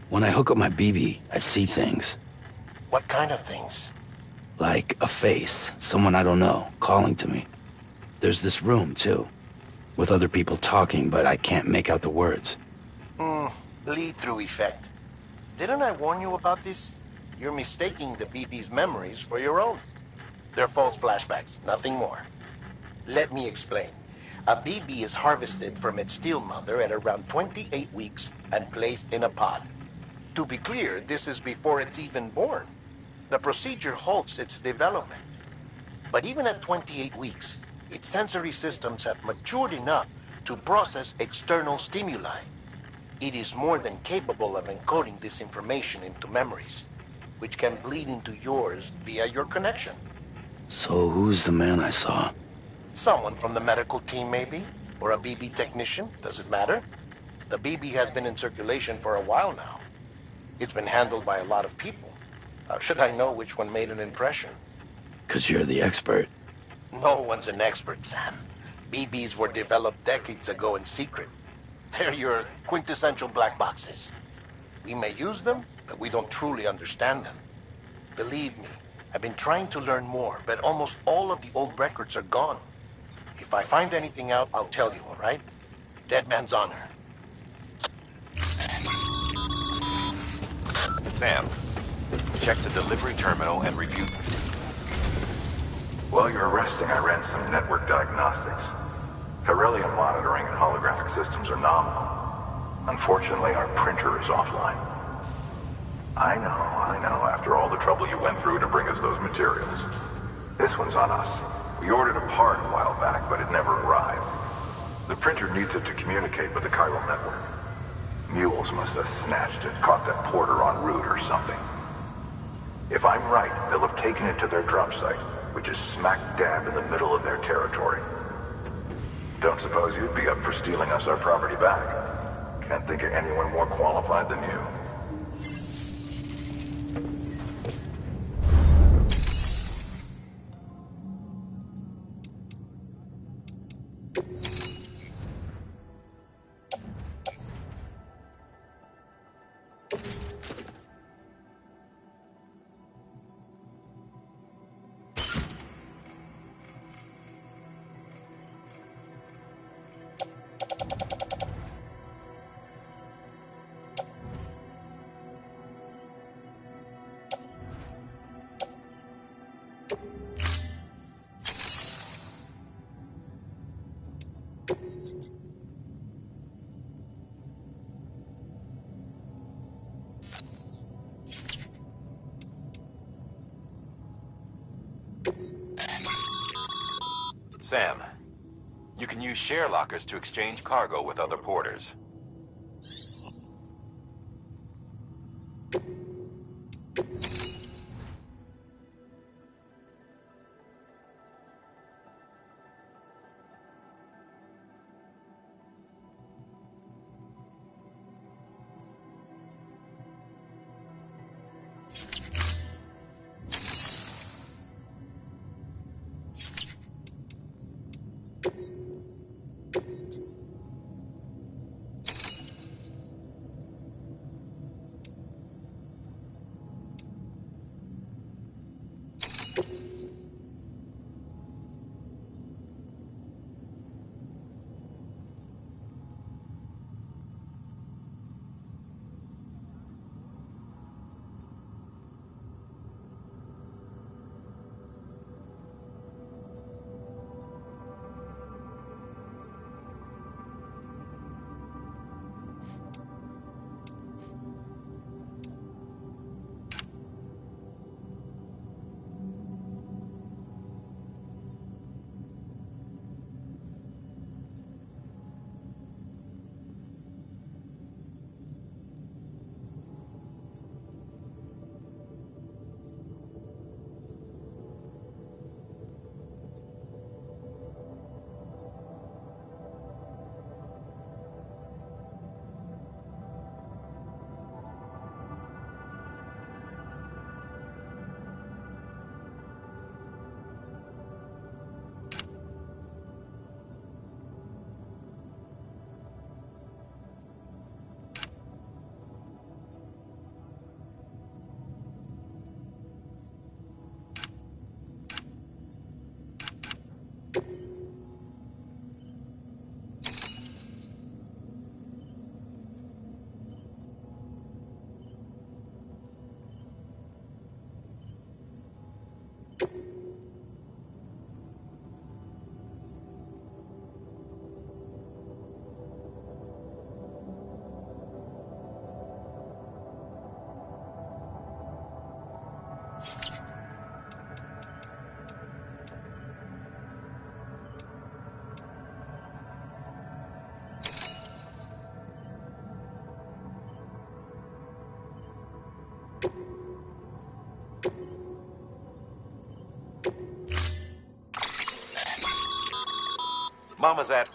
When I hook up my BB, I see things. What kind of things? Like a face, someone I don't know, calling to me. There's this room, too, with other people talking, but I can't make out the words. Lead-through effect. Didn't I warn you about this? You're mistaking the BB's memories for your own. They're false flashbacks, nothing more. Let me explain. A BB is harvested from its steel mother at around 28 weeks and placed in a pod. To be clear, this is before it's even born. The procedure halts its development. But even at 28 weeks, its sensory systems have matured enough to process external stimuli. It is more than capable of encoding this information into memories, which can bleed into yours via your connection. So who's the man I saw? Someone from the medical team, maybe? Or a BB technician? Does it matter? The BB has been in circulation for a while now. It's been handled by a lot of people. How should I know which one made an impression? 'Cause you're the expert. No one's an expert, Sam. BBs were developed decades ago in secret. They're your quintessential black boxes. We may use them, but we don't truly understand them. Believe me, I've been trying to learn more, but almost all of the old records are gone. If I find anything out, I'll tell you, all right? Dead man's honor. Sam, check the delivery terminal and review. While you're resting, I ran some network diagnostics. Beryllium monitoring and holographic systems are nominal. Unfortunately, our printer is offline. I know, after all the trouble you went through to bring us those materials. This one's on us. We ordered a part a while back, but it never arrived. The printer needs it to communicate with the chiral network. Mules must have snatched it, caught that porter en route or something. If I'm right, they'll have taken it to their drop site, which is smack dab in the middle of their territory. Don't suppose you'd be up for stealing us our property back? Can't think of anyone more qualified than you. Sam, you can use share lockers to exchange cargo with other porters. Mama's at...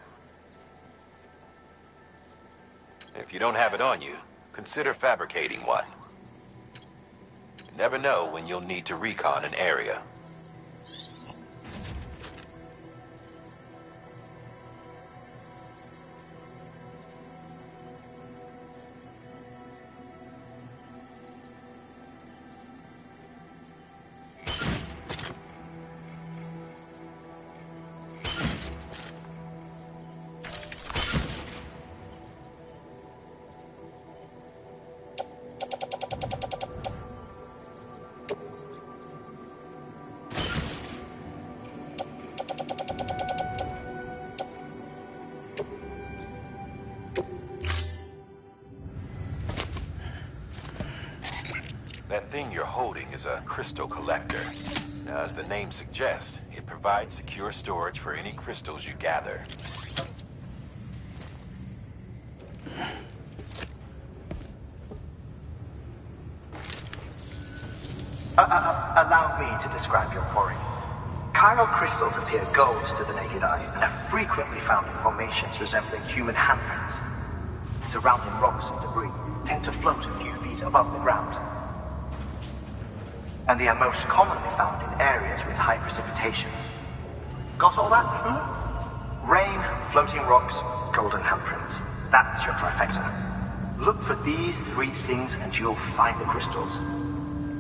If you don't have it on you, consider fabricating one. You never know when you'll need to recon an area. That thing you're holding is a crystal collector. Now, as the name suggests, it provides secure storage for any crystals you gather. Allow me to describe your quarry. Chiral crystals appear gold to the naked eye and are frequently found in formations resembling human handprints. Surrounding rocks and debris tend to float a few feet above the ground. And they are most commonly found in areas with high precipitation. Got all that? Rain, floating rocks, golden handprints. That's your trifecta. Look for these three things and you'll find the crystals.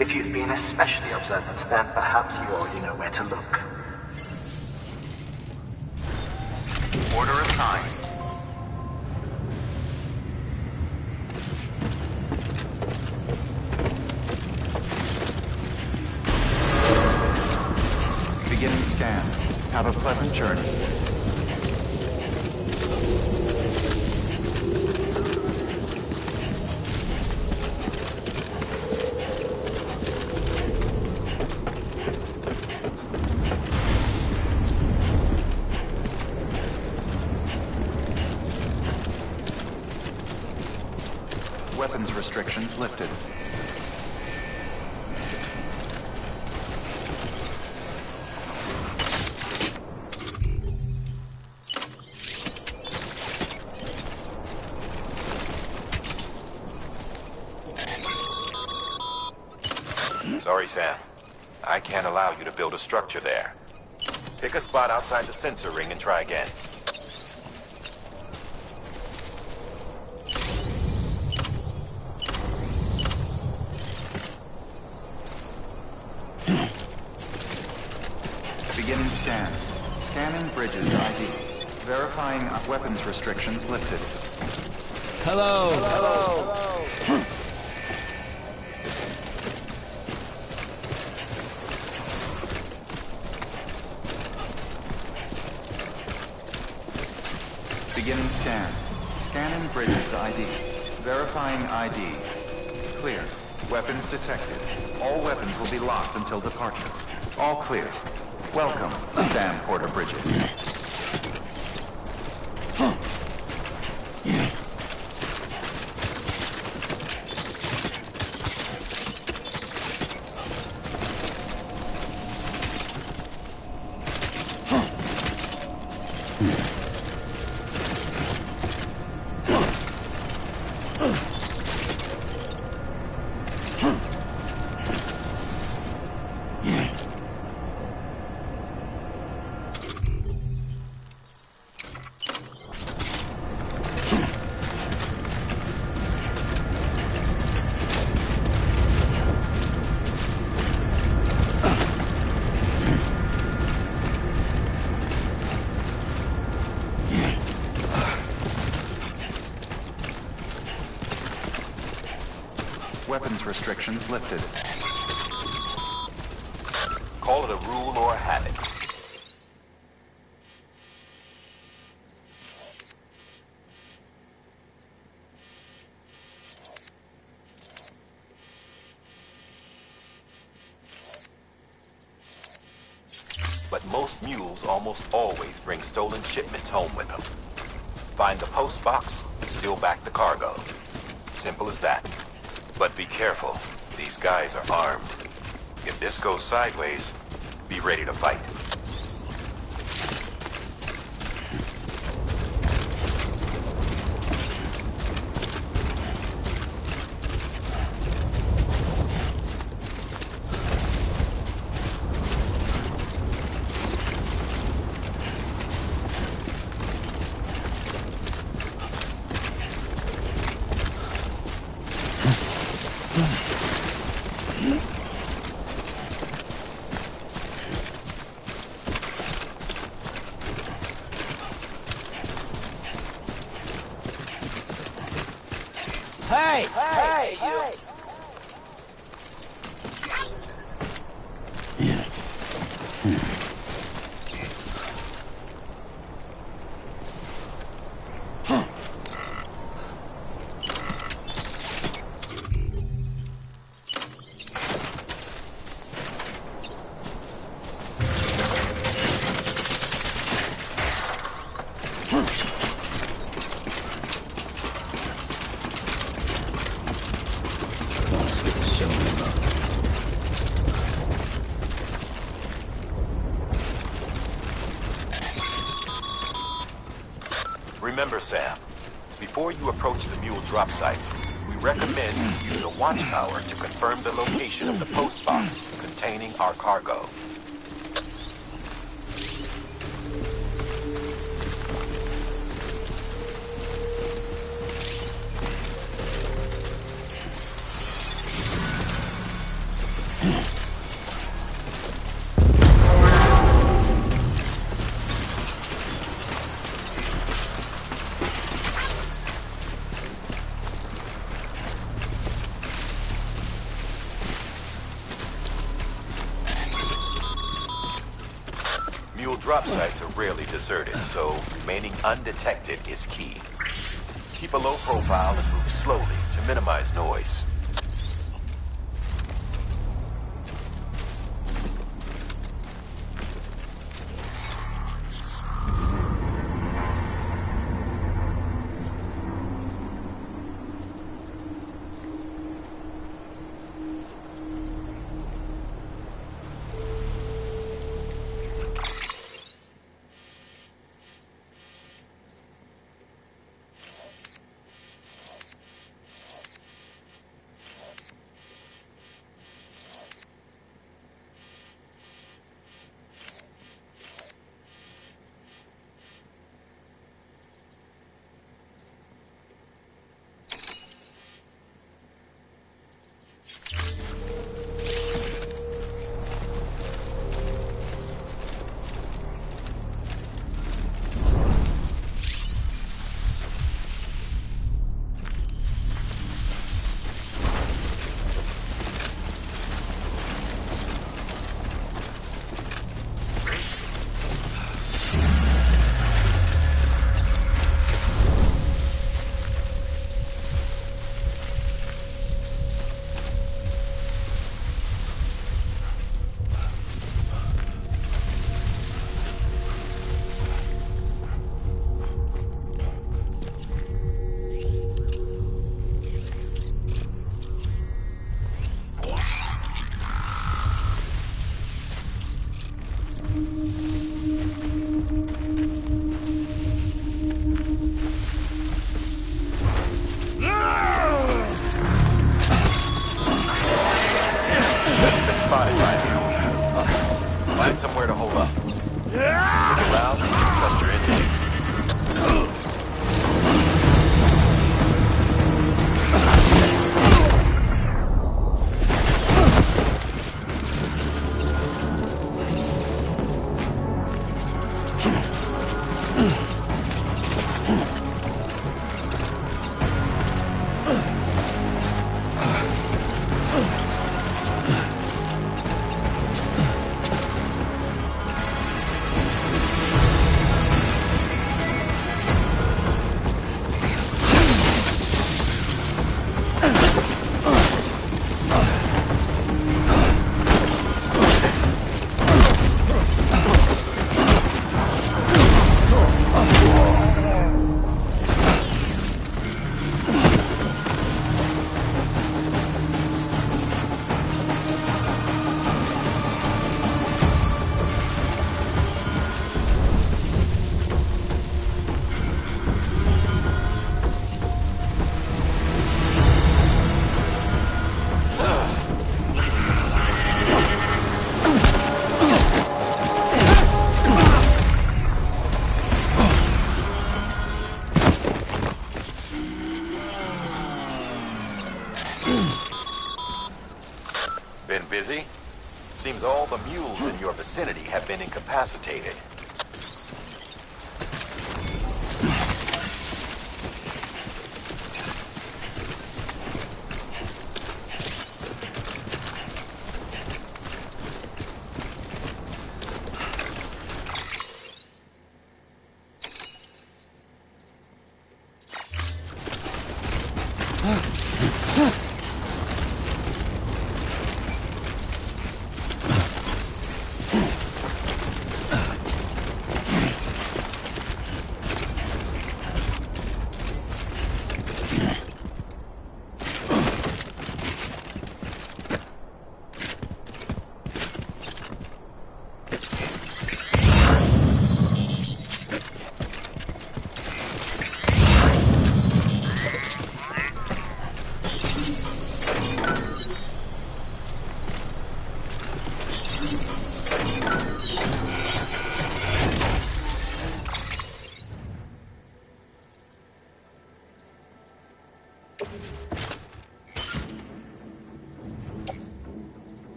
If you've been especially observant, then perhaps you already know where to look. Order assigned. Beginning scan. Have a pleasant journey. Weapons restrictions lifted. Sorry, Sam. I can't allow you to build a structure there. Pick a spot outside the sensor ring and try again. Beginning scan. Scanning bridges ID. Verifying weapons restrictions lifted. Hello. Beginning scan. Scanning bridges ID. Verifying ID. Clear. Weapons detected. All weapons will be locked until departure. All clear. Welcome, Sam Porter Bridges. Weapons restrictions lifted. Call it a rule or a habit. But most mules almost always bring stolen shipments home with them. Find the post box, steal back the cargo. Simple as that. But be careful. These guys are armed. If this goes sideways, be ready to fight. Hey! Hey! Hey! Remember, Sam, before you approach the mule drop site, we recommend you use a watchtower to confirm the location of the post box containing our cargo. Drop sites are rarely deserted, so remaining undetected is key. Keep a low profile and move slowly to minimize noise. Find somewhere to hold up. Look around and trust your instincts. Been busy? Seems all the mules in your vicinity have been incapacitated.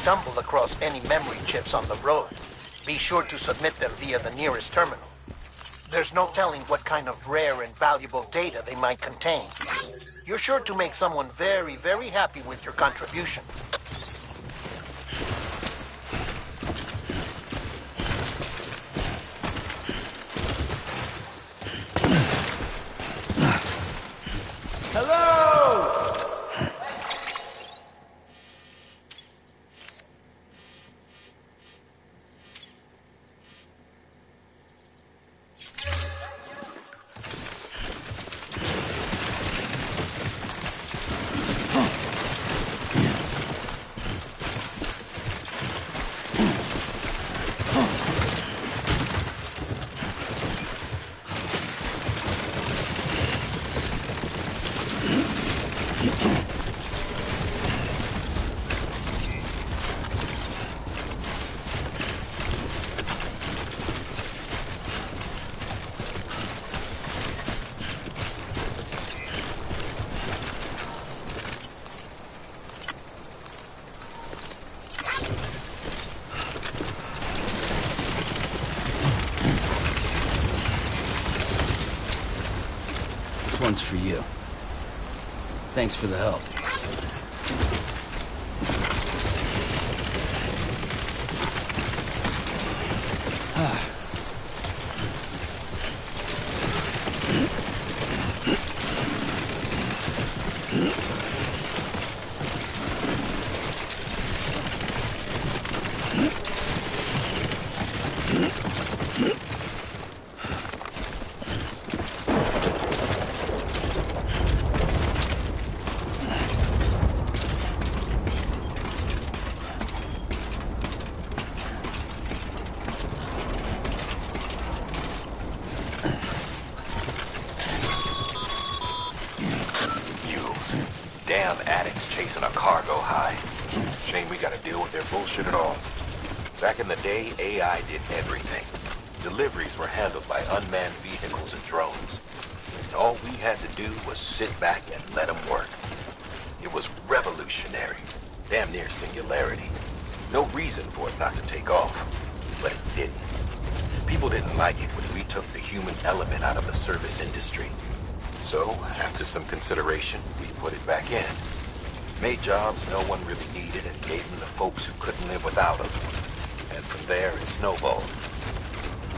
stumble across any memory chips on the road, be sure to submit them via the nearest terminal. There's no telling what kind of rare and valuable data they might contain. You're sure to make someone very, very happy with your contribution. Hello! This one's for you. Thanks for the help. Damn addicts chasing a cargo high. Shame we gotta deal with their bullshit at all. Back in the day, AI did everything. Deliveries were handled by unmanned vehicles and drones. And all we had to do was sit back and let them work. It was revolutionary. Damn near singularity. No reason for it not to take off. But it didn't. People didn't like it when we took the human element out of the service industry. So, after some consideration, we put it back in. Made jobs no one really needed and gave them to folks who couldn't live without them. And from there, it snowballed.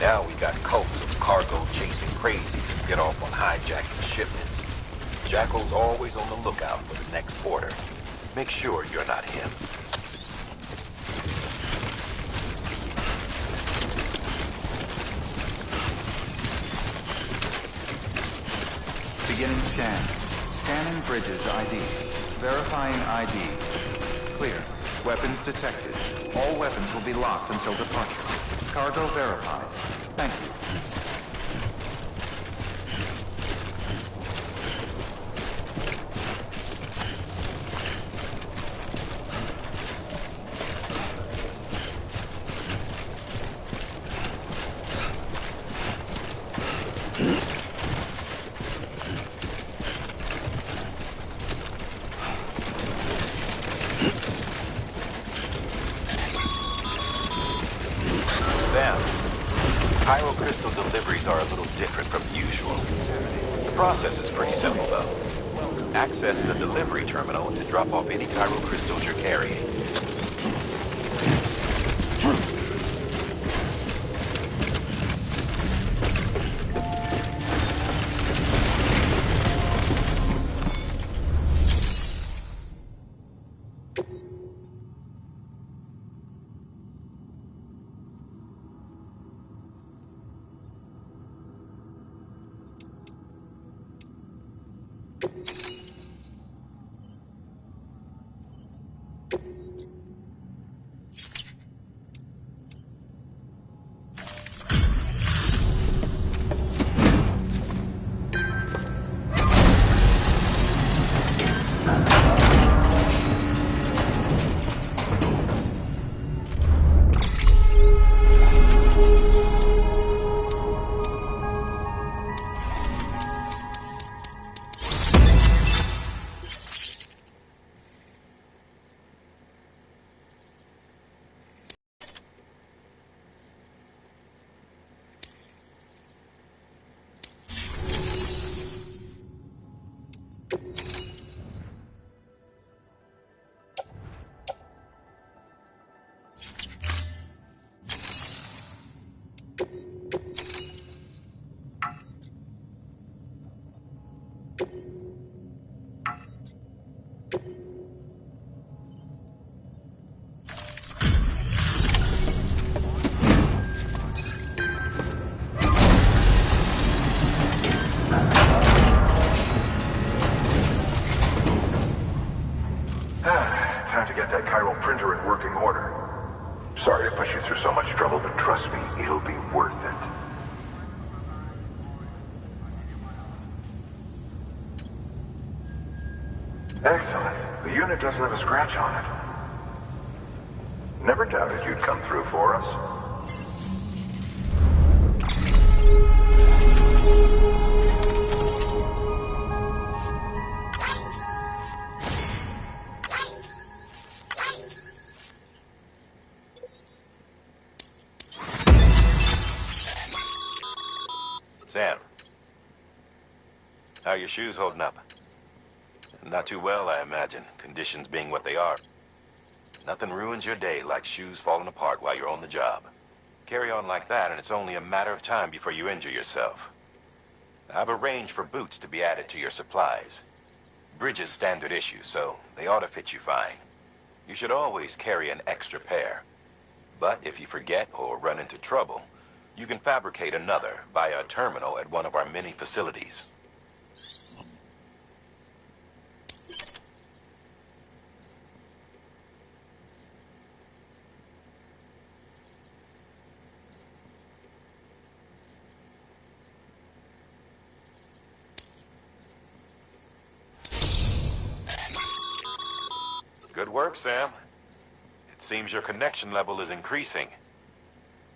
Now we got cults of cargo-chasing crazies who get off on hijacking shipments. Jackal's always on the lookout for the next order. Make sure you're not him. Beginning scan. Scanning bridges ID. Verifying ID. Clear. Weapons detected. All weapons will be locked until departure. Cargo verified. Thank you. Pyro crystal deliveries are a little different from usual. The process is pretty simple, though. Access the delivery terminal to drop off any pyro crystals you're carrying. it doesn't have a scratch on it. Never doubted you'd come through for us. Sam, how are your shoes holding up? Not too well, I imagine, conditions being what they are. Nothing ruins your day like shoes falling apart while you're on the job. Carry on like that, and it's only a matter of time before you injure yourself. I've arranged for boots to be added to your supplies. Bridges standard issue, so they ought to fit you fine. You should always carry an extra pair. But if you forget or run into trouble, you can fabricate another via a terminal at one of our many facilities. Good work, Sam. It seems your connection level is increasing.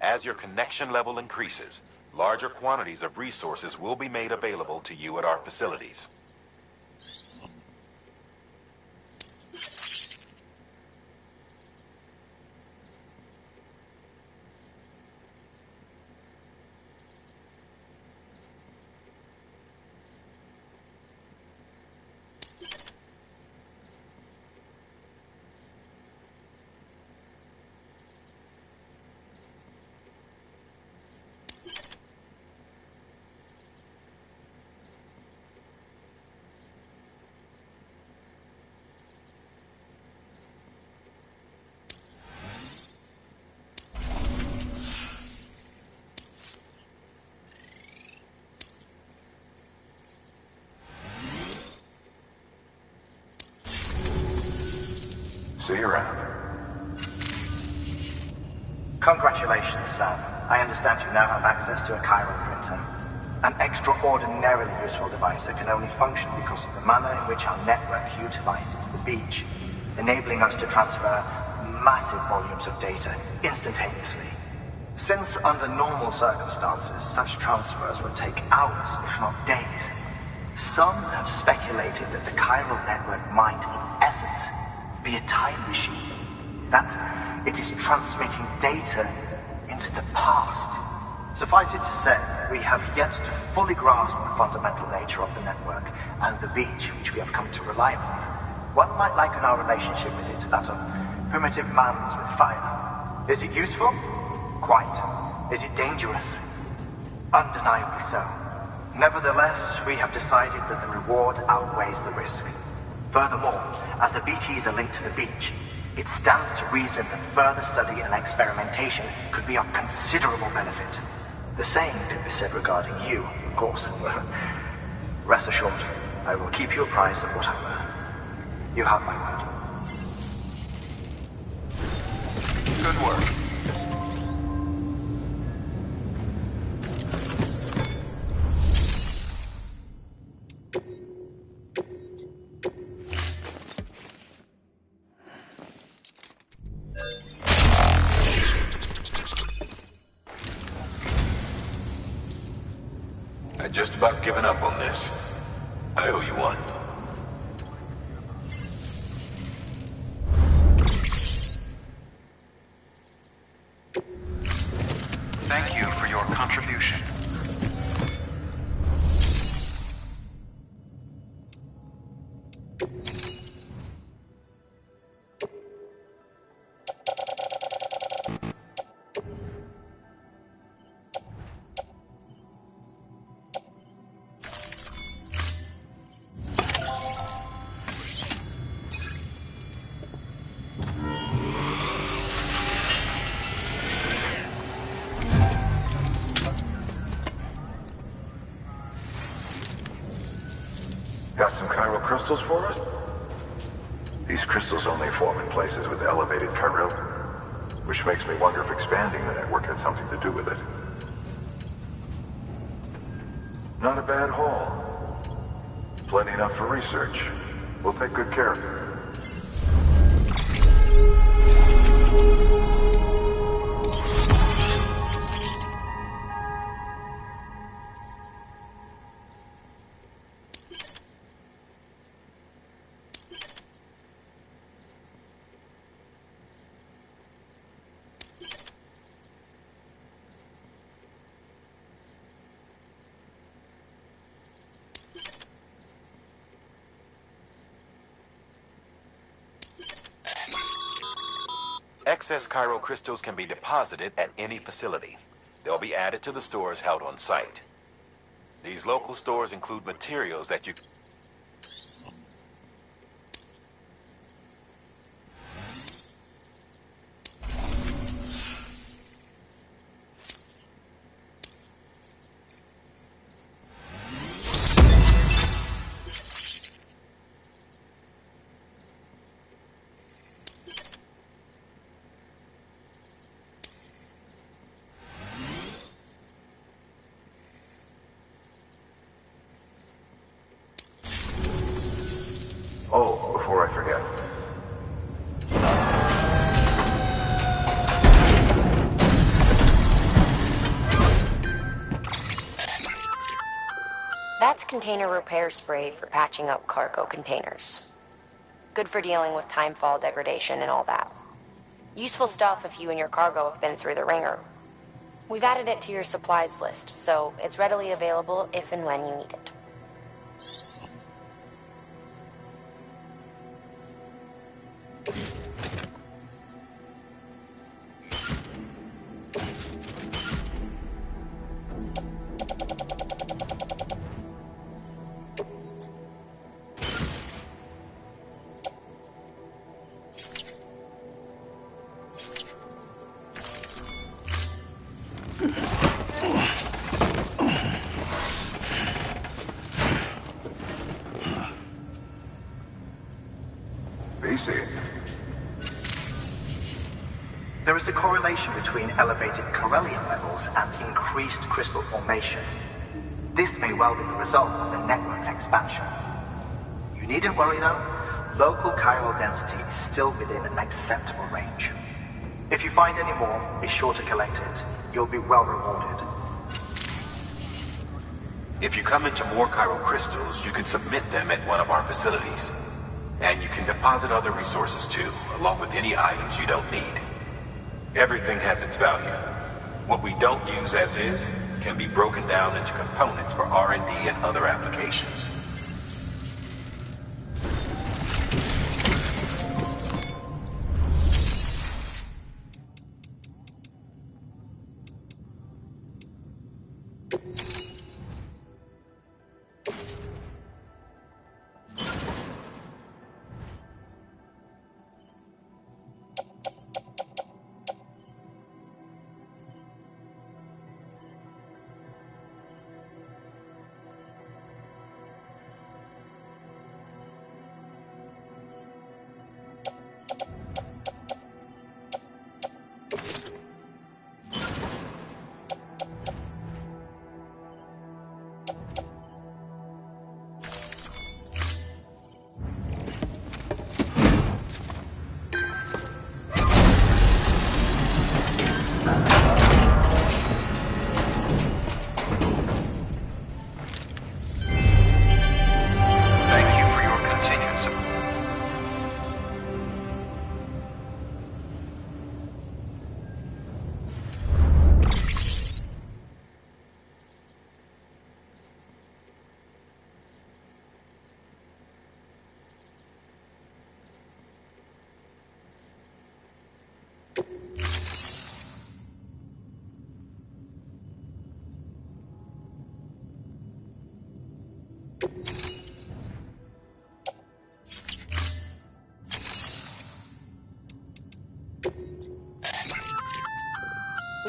As your connection level increases, larger quantities of resources will be made available to you at our facilities. See you around. Congratulations, Sam. I understand you now have access to a chiral printer. An extraordinarily useful device that can only function because of the manner in which our network utilizes the beach, enabling us to transfer massive volumes of data instantaneously. Since under normal circumstances, such transfers would take hours, if not days, some have speculated that the chiral network might, in essence, be a time machine. That it is transmitting data into the past. Suffice it to say, we have yet to fully grasp the fundamental nature of the network and the beach which we have come to rely upon. One might liken our relationship with it to that of primitive mans with fire. Is it useful? Quite. Is it dangerous? Undeniably so. Nevertheless, we have decided that the reward outweighs the risk. Furthermore, as the BTs are linked to the beach, it stands to reason that further study and experimentation could be of considerable benefit. The same could be said regarding you, of course. Rest assured, I will keep you apprised of what I learn. You have my word. Good work. I'd just about given up on this. I owe you one. Thank you for your contribution. Got some chiral crystals for us? These crystals only form in places with elevated chiral, which makes me wonder if expanding the network had something to do with it. Not a bad haul. Plenty enough for research. We'll take good care of it. Excess Cairo crystals can be deposited at any facility. They'll be added to the stores held on site. These local stores include materials that you... Oh, before I forget. That's container repair spray for patching up cargo containers. Good for dealing with timefall degradation and all that. Useful stuff if you and your cargo have been through the ringer. We've added it to your supplies list, so it's readily available if and when you need it. There is a correlation between elevated Corellium levels and increased crystal formation. This may well be the result of the network's expansion. You needn't worry though. Local chiral density is still within an acceptable range. If you find any more, be sure to collect it. You'll be well rewarded. If you come into more chiral crystals, you can submit them at one of our facilities. And you can deposit other resources too, along with any items you don't need. Everything has its value. What we don't use as is can be broken down into components for R&D and other applications.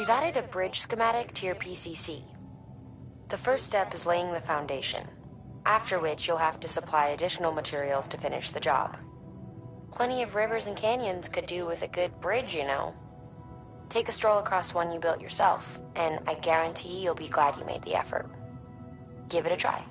We've added a bridge schematic to your PCC. The first step is laying the foundation, after which you'll have to supply additional materials to finish the job. Plenty of rivers and canyons could do with a good bridge, you know. Take a stroll across one you built yourself, and I guarantee you'll be glad you made the effort. Give it a try.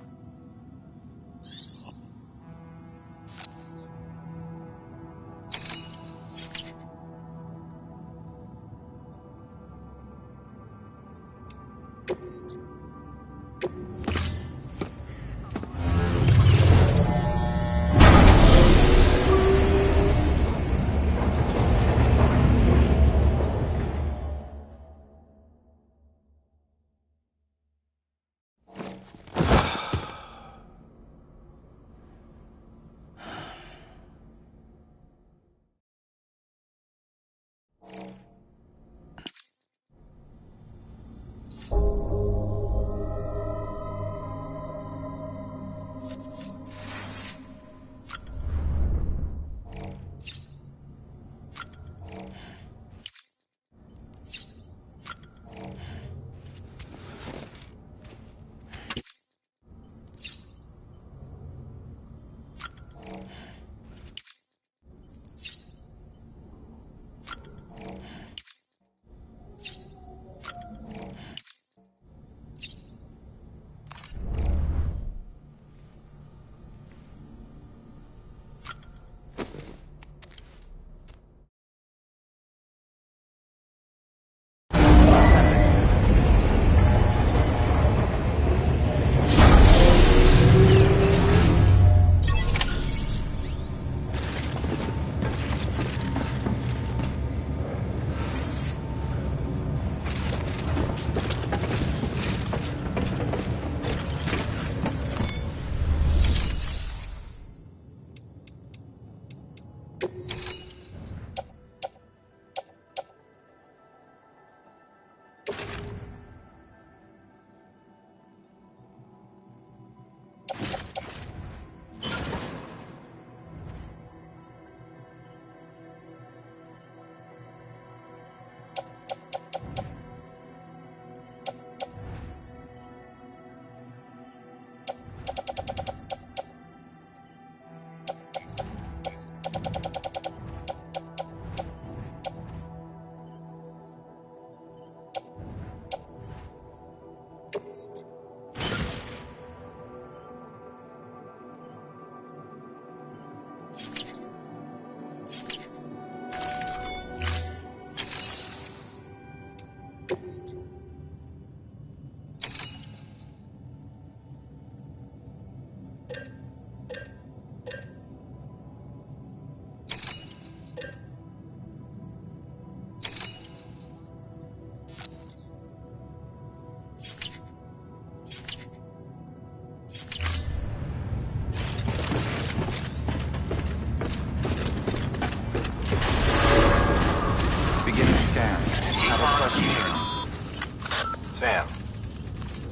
Sam,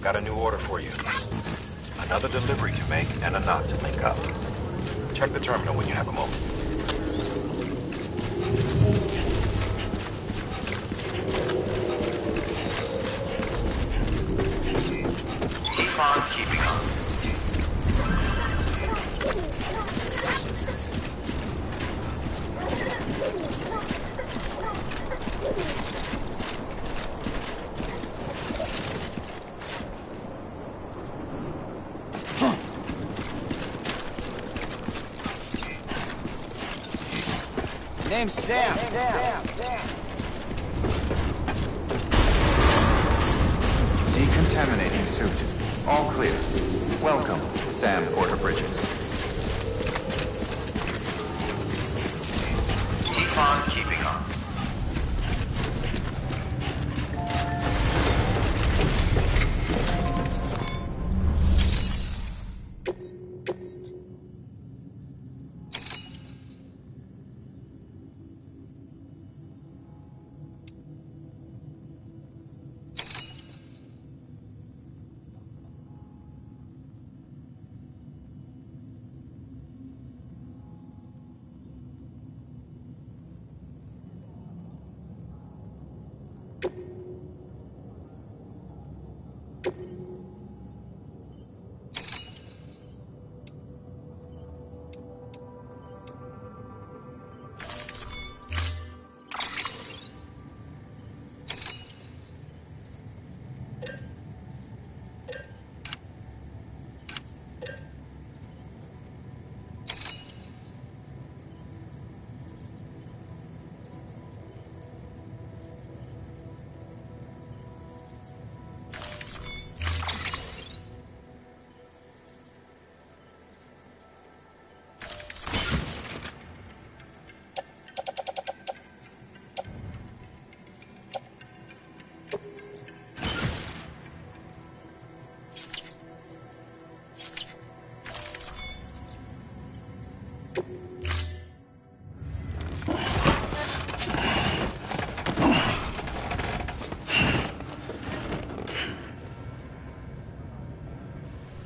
got a new order for you. Another delivery to make and a knot to link up. Check the terminal when you have a moment. Keep on keeping on. Name's Sam. Decontaminating suit. All clear. Welcome, Sam Porter Bridges. Keep on keeping on.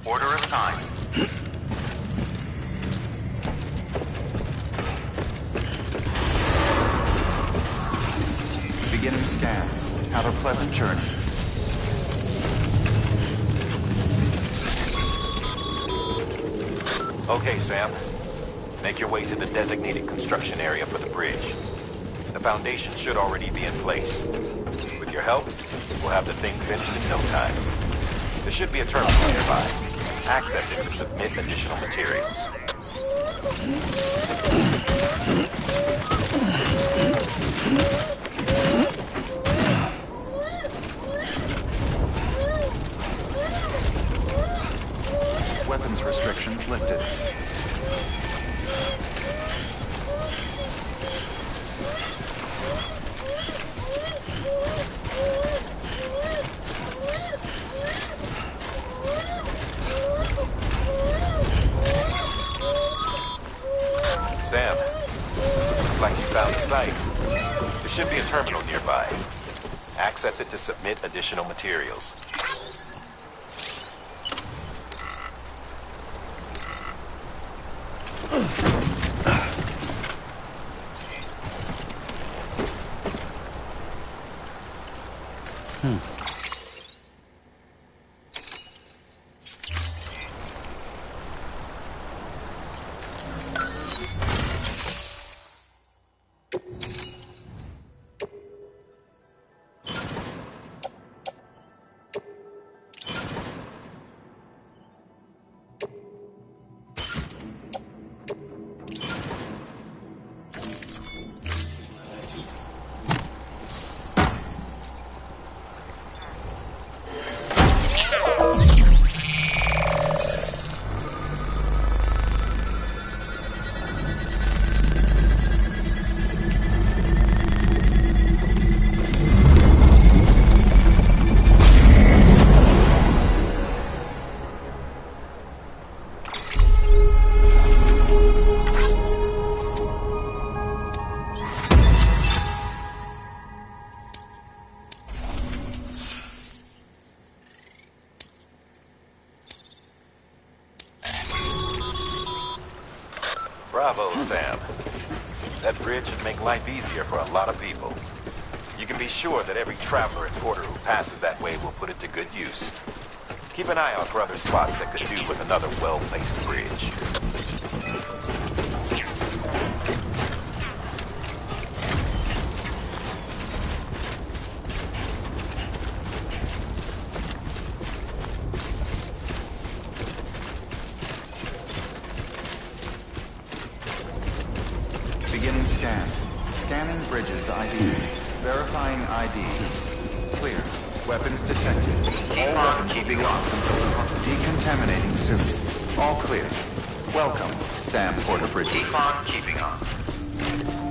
Order assigned. Beginning scan. Have a pleasant journey. Okay, Sam. Make your way to the designated construction area for the bridge. The foundation should already be in place. With your help, we'll have the thing finished in no time. There should be a terminal nearby. Access it to submit additional materials. Weapons restrictions lifted. Sam, looks like you found the site. There should be a terminal nearby. Access it to submit additional materials. Bravo, Sam. That bridge should make life easier for a lot of people. You can be sure that every traveler and porter who passes that way will put it to good use. Keep an eye out for other spots that could do with another well-placed bridge. Beginning scan. Scanning bridges ID. Verifying ID. Clear. Weapons detected. Keep on keeping on. Decontaminating suit. All clear. Welcome, Sam Porter Bridges. Keep on keeping on.